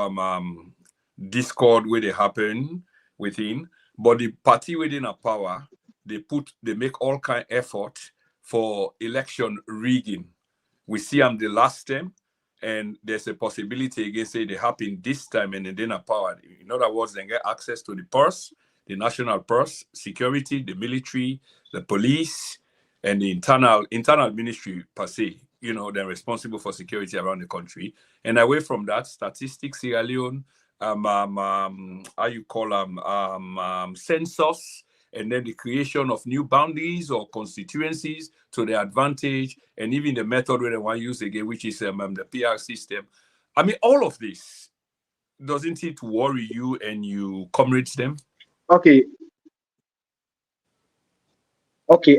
discord where they happen within, but the party within a power, they make all kind of effort for election rigging. We see them the last time, and there's a possibility again say they happen this time and then a power. In other words, they get access to the purse, the national purse, security, the military, the police, and the internal ministry per se. They're responsible for security around the country. And away from that, statistics, Sierra Leone, how you call them, census, and then the creation of new boundaries or constituencies to their advantage, and even the method where they want to use again, which is the PR system. I mean, all of this, doesn't it worry you and you comrades them? Okay,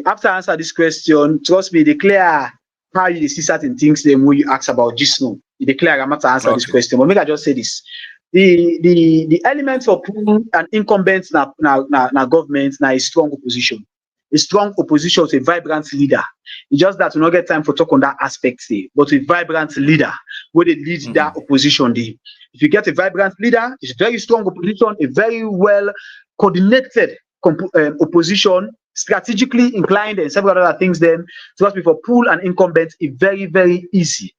after I answer this question, trust me, declare how you see certain things then when you ask about this no. You declare I'm not to answer this question. But maybe I just say this. The elements of an incumbent na government na a strong opposition. A strong opposition to a vibrant leader. It's just that we not get time for talk on that aspect there. But a vibrant leader where they lead that opposition there. If you get a vibrant leader, it's a very strong opposition, a very well coordinated opposition, strategically inclined and several other things then trust me for pull and incumbent is very, very easy.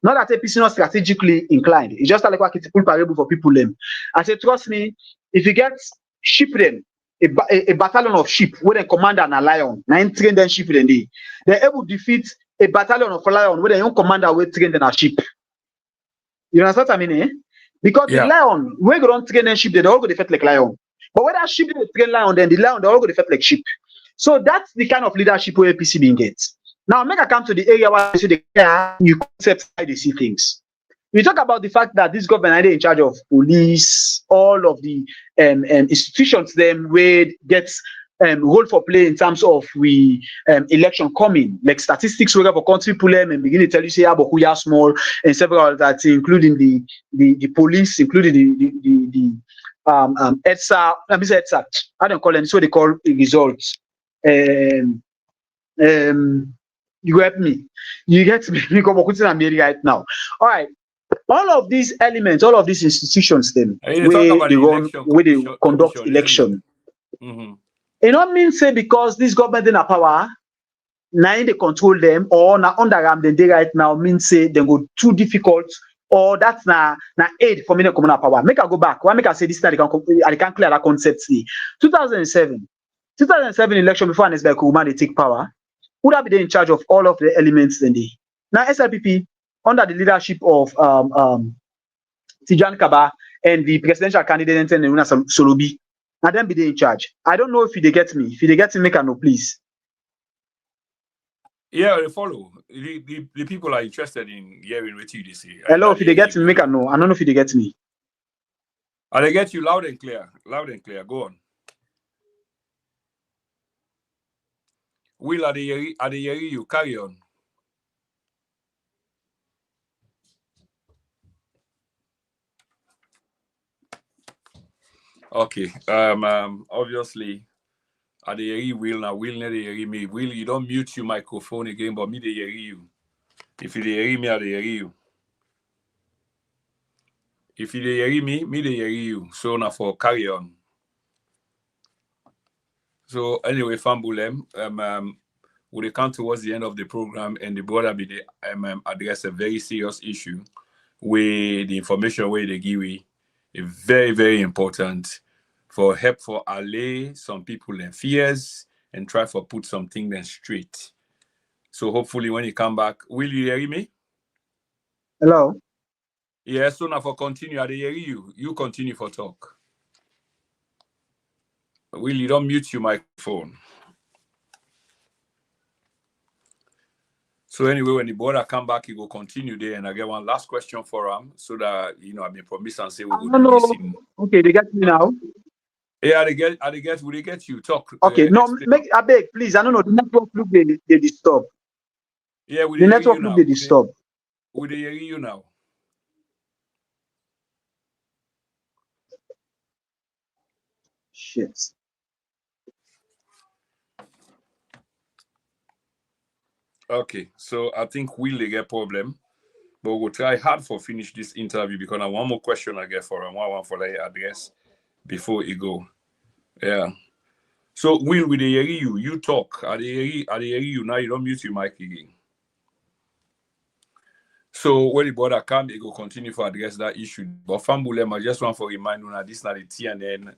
Not that APC not strategically inclined. It's just like what it's pull parable for people them. I say trust me, if you get sheep them, a battalion of sheep where they commander and a lion, 9 train them sheep then they're able to defeat a battalion of lion where their own commander will train them a sheep. You understand what I mean? Because the lion, when you don't train them sheep, they all go defeat like lion. But when that sheep they train lion, then the lion they all go defeat like sheep. So that's the kind of leadership where APC being gets. Now, make I come to the area where you concept how they see things. We talk about the fact that this government is in charge of police, all of the institutions them where gets role for play in terms of we election coming, like statistics we for country problem and begin to tell you say Abokuya small and several other things, including the police, including the ETSA, I mean ETSA, I don't call them, so they call results. You get me? You get me? Because right now. All right. All of these elements, all of these institutions, then where they run, where they conduct election. You know, mean say because this government in a power, now they control them, or now under them they right now mean say they go too difficult, or that's na aid for me to come power. Make I go back. Why make I say this time I can clear that concept? 2007 election before Anesbe Kuruma they take power. Would have been in charge of all of the elements then they. Now SLPP under the leadership of Tijan Kaba and the presidential candidate Nenuna Solobi. And then be they in charge. I don't know if they get me. If they get me, make a no, please. Yeah, they follow. The people are interested in hearing what you say. Hello, if they get me, make a no. I don't know if they get me. And they get you loud and clear. Loud and clear. Go on. Will, are they hearing you? Carry on. Okay. Obviously, are they hearing Will now? Will not hear me. Will, you don't mute your microphone again, but me they hear you. If you hear me, I hear you. If you hear me they hear you. So now for carry on. So anyway, Fambulem, we come towards the end of the program, and the brother be the address a very serious issue where the information where they give you is very, very important for help for allay some people in fears and try for put something then straight. So hopefully when you come back, will you hear me? Hello. Yeah, so now for continue, I hear you. You continue for talk. Will you don't mute your microphone? So anyway, when the brother come back, he will continue there, and I get one last question for him, so that I been promised and say we will do this in. Okay, they get me now. Yeah, will they get you talk? Okay, no, make I beg, please. I don't know. The network look they disturb. Yeah, the network look they disturb. Will they hear you now? Shit. Okay, so I think we'll get problem, but we'll try hard for finish this interview because I one more question I get for him. One for the address before he go. Yeah. So Will they hear you? You talk. I hear you now. You don't mute your mic again. So when the brother come, he go continue to address that issue. But Fambulem, I just want to remind you that this is not the TNN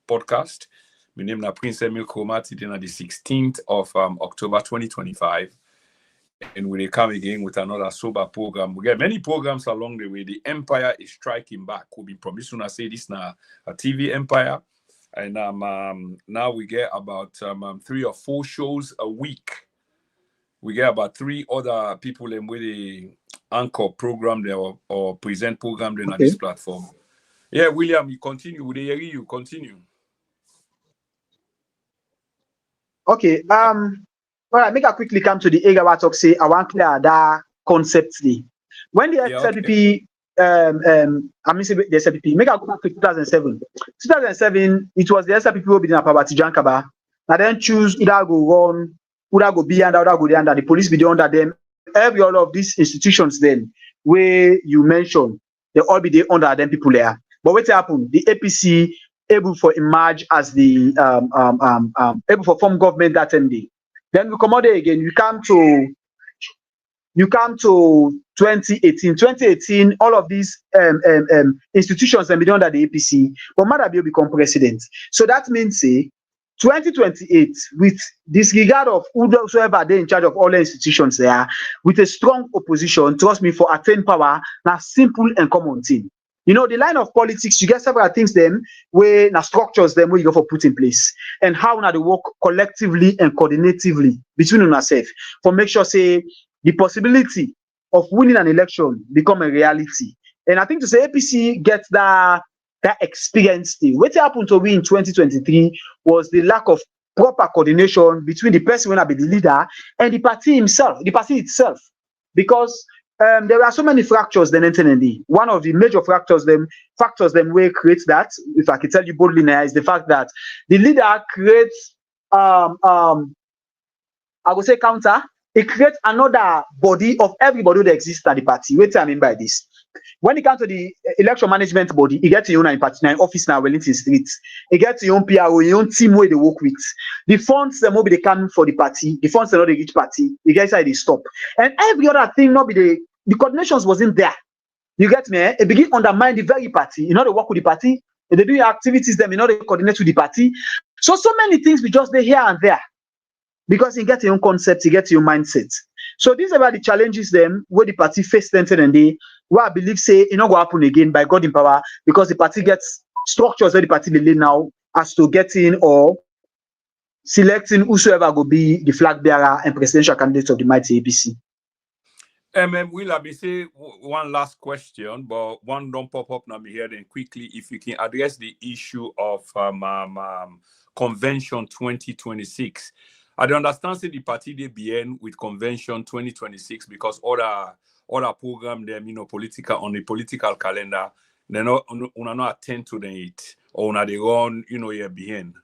podcast. My name is Prince Emil Koma. Today is the 16th of October 2025. And we come again with another sober program. We get many programs along the way. The empire is striking back. We've been promising to say this now a TV empire. And now we get about 3 or 4 shows a week. We get about 3 other people in with the anchor program there or present program there on this platform. Yeah, William, you continue. Would they hear you? Continue. Okay. All right, make a quickly come to the area where I talk say I want clear that concept today. When the SLPP I mean the SLPP, make a go back to 2007. 2007, it was the SLPP who be in power Tijan Kaba. Now then choose either go run, either go be under, either go there under, the police be under them. Every all of these institutions then where you mentioned, they all be there under them people there. But what happened? The APC able for emerge as the able for form government that day. Then we come out there again. You come to 2018. 2018, all of these institutions and be under the APC, but Madabi will become president. So that means say 2028, with disregard of whosoever they in charge of all the institutions there, with a strong opposition, trust me, for attain power, now simple and common thing. You know, the line of politics, you get several things them where now structures them where you go for put in place, and how now they work collectively and coordinatively between yourself for make sure say the possibility of winning an election become a reality. And I think to say APC gets that experience thing. What happened to we in 2023 was the lack of proper coordination between the person when I be the leader and the party himself, the party itself, because there are so many fractures then internally. One of the major factors them will create that, if I can tell you boldly now, is the fact that the leader creates I would say counter. It creates another body of everybody that exists at the party. What I mean by this? When it comes to the election management body, you get your own party now, office now, Wellington Street. You get your own PRO, your own team where they work with. The funds that be they come for the party, the funds are not the rich party. You guys say they stop. And every other thing, not be the coordinations wasn't there. You get me? It begin undermine the very party. You know, they work with the party. They do your activities, them, you know, they coordinate with the party. So many things we just there here and there. Because you get your own concept, you get your mindset. So these are about the challenges them where the party face and day, where I believe say it not go happen again by God in power, because the party gets structures where the party they lay now as to get in or selecting whosoever go be the flag bearer and presidential candidate of the mighty APC. Will I be say one last question, but one don't pop up now. Me here then quickly, if you can address the issue of Convention 2026. I don't understand say the party they begin with Convention 2026 because other program them, you know, political on the political calendar, they not attend to it or they run, you know, here behind.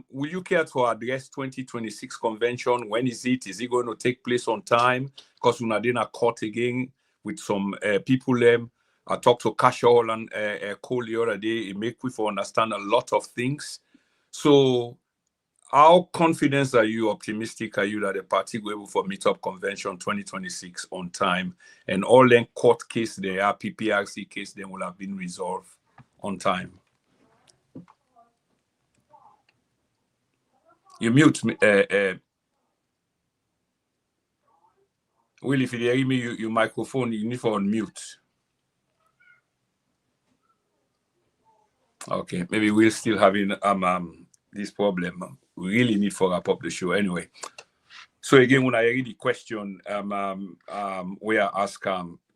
Will you care to address 2026 convention? When is it? Is it going to take place on time? Because we're in a court again with some people. I talked to Cashall and Cole the other day. It make we for understand a lot of things. So how confident are you, optimistic are you that the party will able for meet up convention 2026 on time and all them court case there, PPRC case, then will have been resolved on time? You mute me. Will, if you hear me, your microphone, you need to unmute. Okay, maybe we're still having this problem. We really need to wrap up the show anyway. So again, when I read the question, we are asked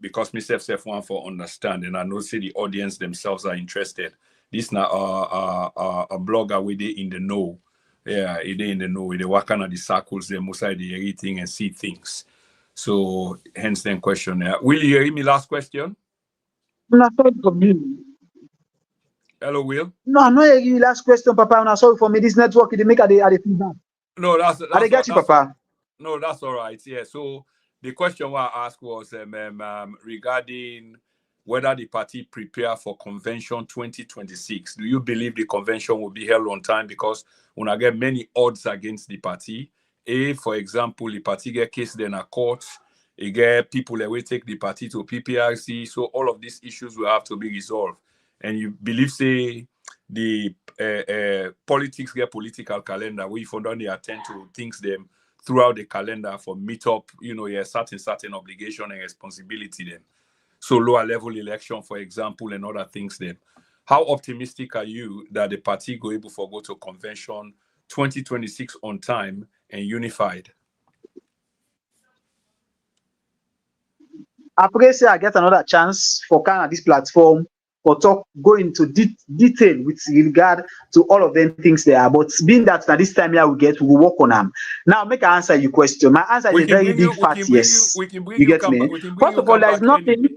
because myself want for understanding. I know say the audience themselves are interested. This now a blogger with it in the know. Yeah, it in the know. They work on the circles, they most of the everything and see things. So hence the question there. Will you hear me last question? No, sorry for me. Hello, Will. No, I'm not hearing you last question, Papa. I'm sorry for me. This network they make at the feedback. No, that's I get you, Papa. No, that's all right. Yeah. So the question I asked was regarding whether the party prepare for convention 2026. Do you believe the convention will be held on time? Because when I get many odds against the party, for example, the party get case then a court, you get people that will take the party to PPRC. So all of these issues will have to be resolved. And you believe, say, the politics get political calendar, we for don't attend to things them throughout the calendar for meet up, you know, certain obligation and responsibility then. So lower level election, for example, and other things then. How optimistic are you that the party go able to go to convention 2026 on time and unified? I pray say I get another chance for kind of this platform for talk go into detail with regard to all of them things there. But being that at this time here we will work on them. Now make I answer your question. My answer is a very big fat yes. You get me? First of all, there is nothing.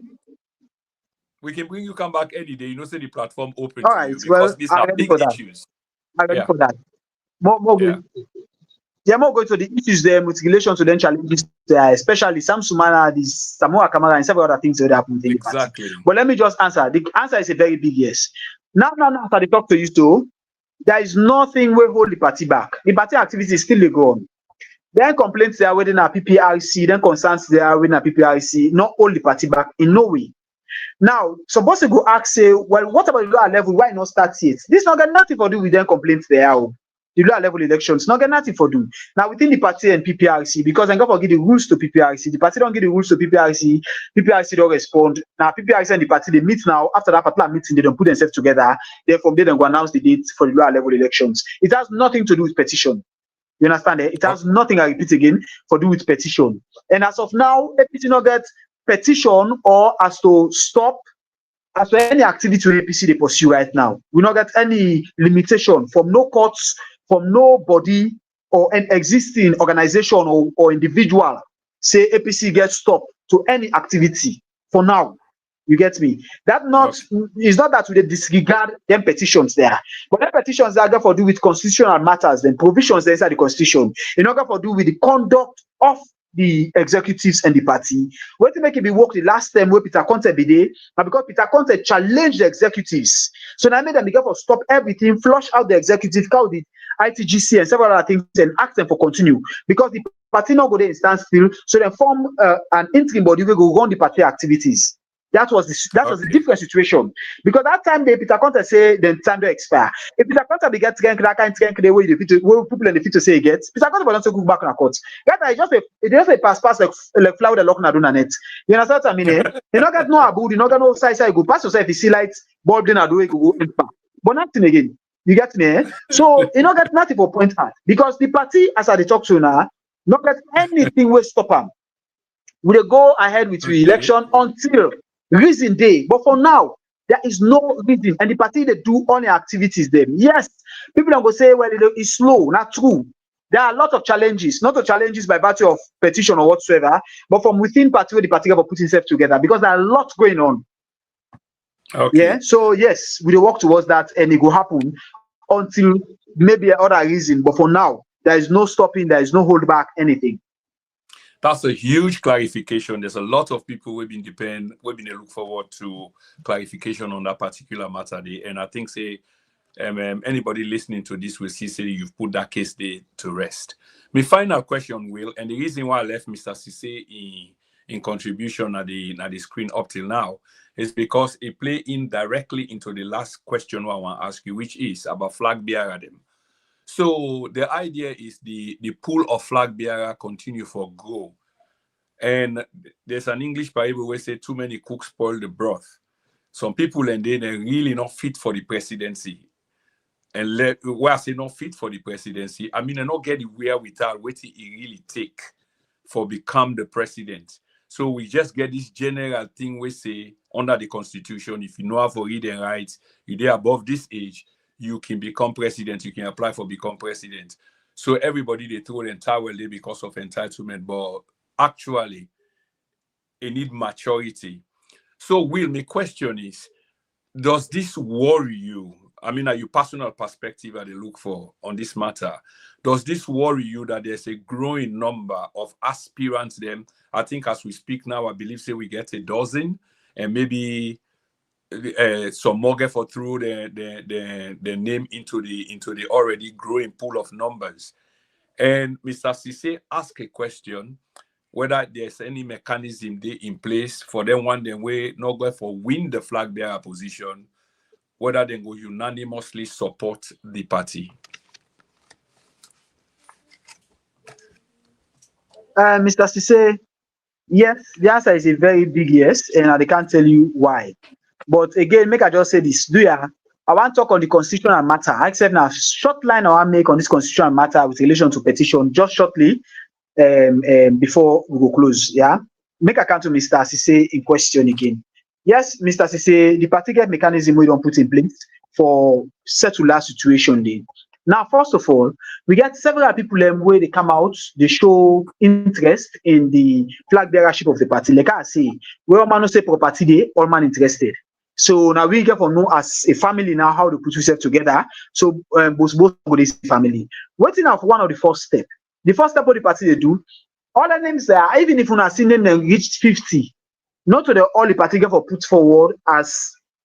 We can bring you come back any day. You know, say the platform open all to right, you because these are big issues. I'm ready for that. More going to the issues there with relation to the challenges there, especially Sam Sumana, this Samoa Kamara, and several other things that happen in exactly. The party. But let me just answer. The answer is a very big yes. Now, after the talk to you too, there is nothing will hold the party back. The party activity is still go on. Then complaints there within a PPRC, then concerns there within a PPRC, not hold the party back in no way. Now, supposed to go ask, say, well, what about the lower level? Why not start yet? This not got nothing to do with them complaints there. The lower level elections not got nothing for do. Now within the party and PPRC, because I'm going to give the rules to PPRC, the party don't give the rules to PPRC, PPRC don't respond. Now PPRC and the party they meet now. After that particular meeting, they don't put themselves together. Then from there they go announce the date for the lower level elections. It has nothing to do with petition. You understand? It has nothing, I repeat again, to do with petition. And as of now, APC not get petition or as to stop as to any activity APC they pursue right now. We not get any limitation from no courts from nobody or an existing organization or individual say APC gets stopped to any activity for now. You get me? That not is not that we disregard them petitions there, but them petitions are got for do with constitutional matters, then provisions inside the constitution, in order for do with the conduct of the executives and the party. What to make it be work the last time where Peter Conte be there, and because Peter Conte challenged the executives, so now made them begin to stop everything, flush out the executive, call the ITGC and several other things, and ask them for continue because the party not go there and stand still, so they form an interim body will go run the party activities. That was a different situation because that time the Peter Conte say the time to expire. If Peter Conte be get rank that kind rank the way people in the future say it gets, Peter Conte will not go back on a court. That is just a pass like flower the lock na do na net. You understand what I mean? You not get no abu, you not get no side go pass yourself. You see light bulb then I do it go impact, but nothing again. You get me? So you not get nothing for point at because the party as I talk to now not get anything will stop them. We go ahead with the election until reason day, but for now there is no reason, and the party they do all the activities them. Yes, people don't go say well it's slow, not true. There are a lot of challenges, not the challenges by virtue of petition or whatsoever, but from within party where the party have put itself together because there are a lot going on. Yeah, so yes, we will work towards that, and it will happen until maybe other reason. But for now, there is no stopping, there is no hold back, anything. That's a huge clarification. There's a lot of people we've been look forward to clarification on that particular matter day. And I think say anybody listening to this will see say you've put that case day to rest. My final question, Will, and the reason why I left Mr. Cisse in contribution at the screen up till now is because it play in directly into the last question I want to ask you, which is about flag bearer them. So the idea is the pool of flag bearer continue for grow. And there's an English Bible where say too many cooks spoil the broth. Some people and they're really not fit for the presidency. And where I say not fit for the presidency, I mean, I not get it without what it really take for become the president. So we just get this general thing we say under the constitution, if you know how to read and write, you're above this age, you can become president, you can apply for become president. So everybody, they throw the entire world because of entitlement, but actually, it need maturity. So Will, my question is, does this worry you? I mean, are your personal perspective that they look for on this matter? Does this worry you that there's a growing number of aspirants then? I think as we speak now, I believe say we get a dozen and maybe some more get for through the name into the already growing pool of numbers. And Mr. Cisse asked a question whether there's any mechanism they in place for them one day way not go for win the flag bearer position, whether they go unanimously support the party. Mr. Cisse, yes, the answer is a very big yes, and I can't tell you why. But again, make I just say this. I want to talk on the constitutional matter. Except now, short line I want to make on this constitutional matter with relation to petition, just shortly before we go close. Yeah, make account to Mr. Cisse in question again. Yes, Mr. Cisse, the particular mechanism we don't put in place for settle that situation. Then. Now, first of all, we get several people where they come out, they show interest in the flag bearership of the party. Like I say, we all man say property day, all man interested. So now we get for know as a family now how to put yourself together. So both go this family. Waiting out for one of the first step. The first step of the party they do, all the names there, even if you not seen them reach 50, not to the all the party get for put forward as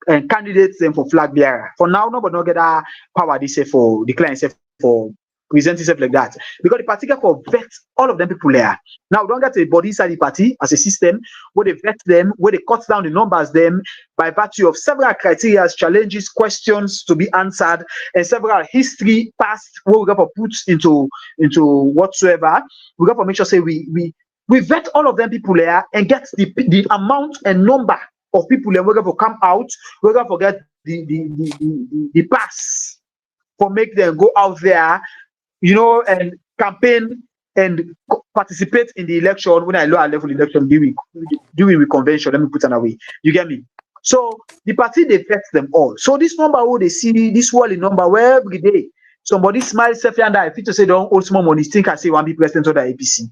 candidates them for flag bearer. For now, nobody not get that power they say for decline say for present itself like that. Because the party get for vet all of them people there. Now we don't get a body inside the party as a system where they vet them, where they cut down the numbers them by virtue of several criteria, challenges, questions to be answered, and several history past where we got to put into whatsoever. We got to make sure say we vet all of them people there and get the amount and number of people that we're going to come out, we're going to forget the pass for make them go out there, you know, and campaign and participate in the election when I lower level election doing with convention. Let me put it away. You get me? So the party they vet them all. So this number who they see this wall number where every day somebody smile self and I fit to say don't hold small money, think I say one be president of the APC.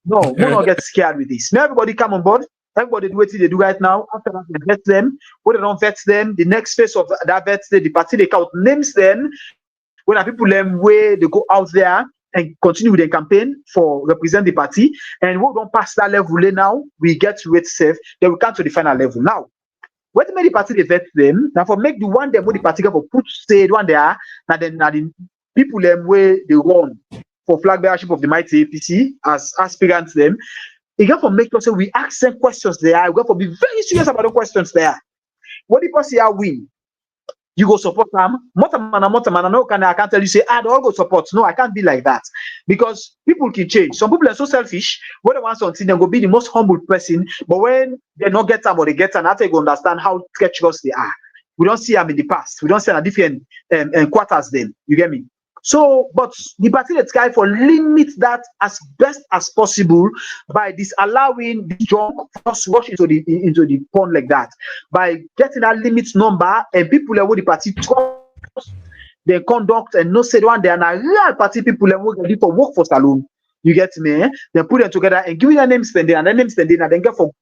No, we not get scared with this. Now everybody come on board. Everybody do what they do right now. After that, they vet them. When they don't vet them, the next phase of that vet, the party they count names them. When the people them where they go out there and continue with the campaign for represent the party, and we don't pass that level now, we get to it safe. Then we come to the final level. Now, when the party they vet them, now for make the one them where the party for put say the one they are, now the people them where they run for flag bearership of the mighty APC as aspirants them. You got to make sure we ask them questions there. You got to be very serious about the questions there. What if say I win? You go support them. Motaman, I can't tell you say, I don't go support. No, I can't be like that. Because people can change. Some people are so selfish. When they want something, they go be the most humble person. But when they not get them or they get them, after you go understand how treacherous they are. We don't see them in the past. We don't see them at different quarters then. You get me? So, but the party let's try for limit that as best as possible by disallowing the junk just rush into the pond like that. By getting that limit number and people who the party trust their conduct and no say one they are not real party people who ready for work for saloon. You get me? Eh? They put them together and give them name spending and then name spending and then get for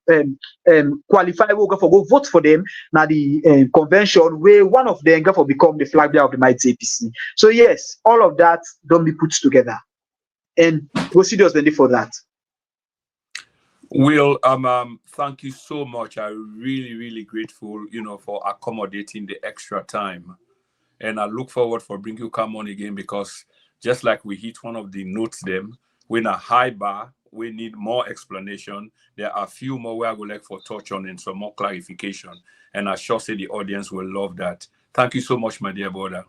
qualify go for go vote for them now the convention where one of them get for become the flag bearer of the mighty APC. So yes, all of that don't be put together and procedures then for that. Will, thank you so much. I'm really grateful, for accommodating the extra time, and I look forward for bringing you come on again because just like we hit one of the notes them. We're in a high bar. We need more explanation. There are a few more where I would like for touch on and some more clarification. And I sure say the audience will love that. Thank you so much, my dear brother.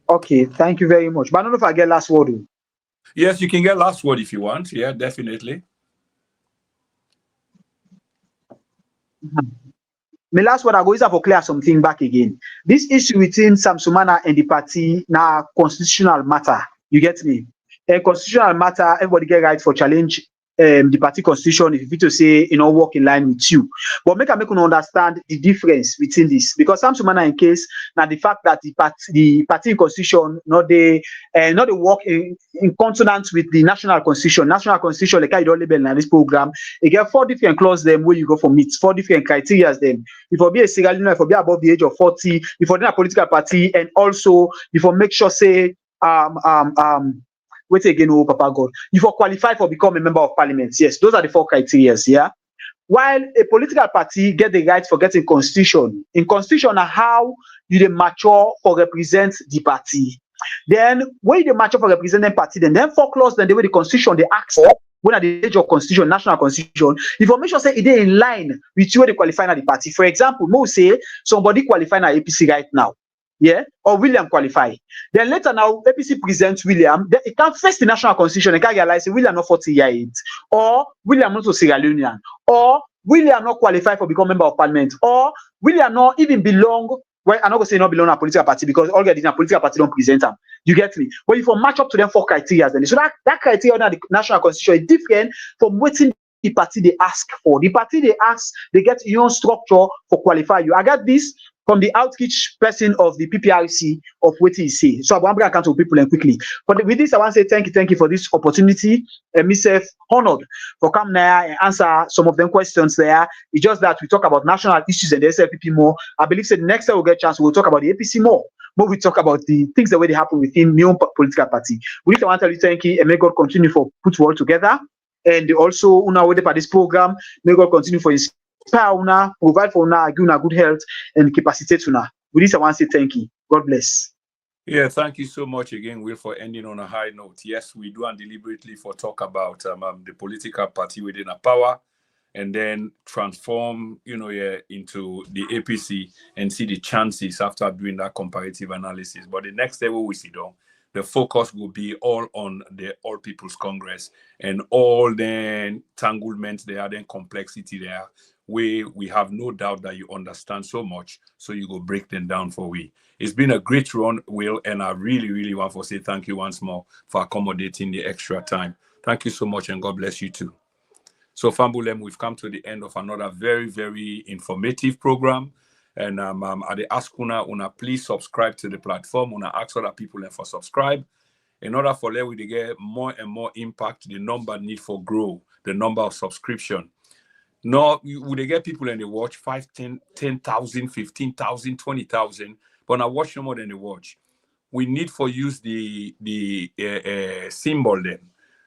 Okay, thank you very much. But I don't know if I get last word. Yes, you can get last word if you want. Yeah, definitely. My last word I go is for clear something back again. This issue between Sam Sumana and the party now constitutional matter. You get me? A constitutional matter, everybody get right for challenge the party constitution if you fit to say work in line with you. But make you understand the difference between this because Sam Sumana in case now the fact that the party constitution not the work in consonance with the national constitution. National constitution like you don't label in this program. You get 4 different clauses them where you go for meet 4 different criteria them. If you be a Sierra Leone, if you be above the age of 40, if you're in a political party, and also if you make sure say wait again, oh Papa God. If you qualify for become a member of parliament, yes, those are the 4 criteria, yeah. While a political party get the right for getting constitution, in constitution are how you mature for represent the party. Then when you mature for representing party, then 4 clauses, then the way the constitution they ask for, when at the age of constitution, national constitution, information say it is in line with you they qualify at the party. For example, we say somebody qualifying at APC right now. Yeah, or William qualify. Then later now, APC presents William. Then it can face the national constitution. It can realize William not 40 years, or William not to Sierra Leonean, or William not qualify for become member of parliament, or William not even belong. Well, I'm not gonna say not belong to a political party because all get in a political party don't present them. You get me? But if you match up to them 4 criteria, then so that criteria under the national constitution is different from waiting the party they ask for. The party they ask, they get your own structure for qualify you. I got this from the outreach person of the PPRC of what he say. So I want to bring account to people and quickly. But with this, I want to say thank you for this opportunity. And myself honored for coming there and answer some of them questions there. It's just that we talk about national issues and the SLPP more. I believe that the next time we'll get a chance, we'll talk about the APC more. But we talk about the things that already happen within my own political party. We want to tell you thank you and may God continue for put all together. And also, una waiting for this program. May God continue for inspire una, provide for una, give una good health and capacity una. With this, I want to say thank you. God bless. Yeah, thank you so much again, Will, for ending on a high note. Yes, we do and deliberately for talk about the political party within a power, and then transform, into the APC and see the chances after doing that comparative analysis. But the next level we see down. The focus will be all on the All People's Congress and all the entanglements there, then complexity there, where we have no doubt that you understand so much, so you go break them down for we. It's been a great run, Will, and I really want to say thank you once more for accommodating the extra time. Thank you so much, and God bless you too. So, Fambulem, we've come to the end of another very informative program. And at the ask una please subscribe to the platform. Una ask other people for subscribe. In order for them to get more and more impact, the number need for grow, the number of subscription. No, would they get people and they watch 5, 10, 10,000, 15,000, 20,000, but I watch no more than they watch. We need for use the symbol then,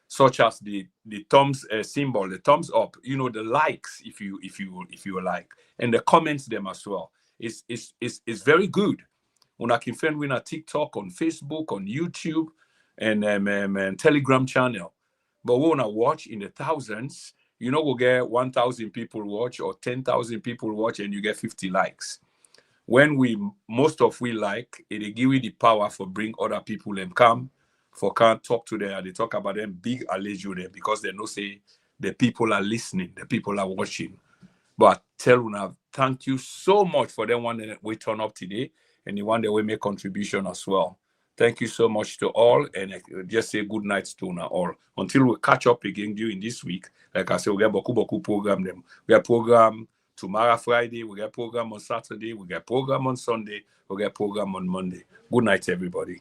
such as the thumbs symbol, the thumbs up, you know, the likes if you like, and the comments them as well. It's very good. Una can find we on TikTok, on Facebook, on YouTube, and Telegram channel. But we wanna watch in the thousands. You know, we'll get 1,000 people watch or 10,000 people watch, and you get 50 likes. When most of we like, it give you the power for bring other people and come, for can't talk to them, and they talk about them big allegiance them because they know say the people are listening, the people are watching. But tell una thank you so much for them one that we turn up today and the one that we make contribution as well. Thank you so much to all, and just say good night to una all. Until we catch up again during this week, like I said, we got boku program them. We have program tomorrow Friday, we got program on Saturday, we got program on Sunday, we got program on Monday. Good night, everybody.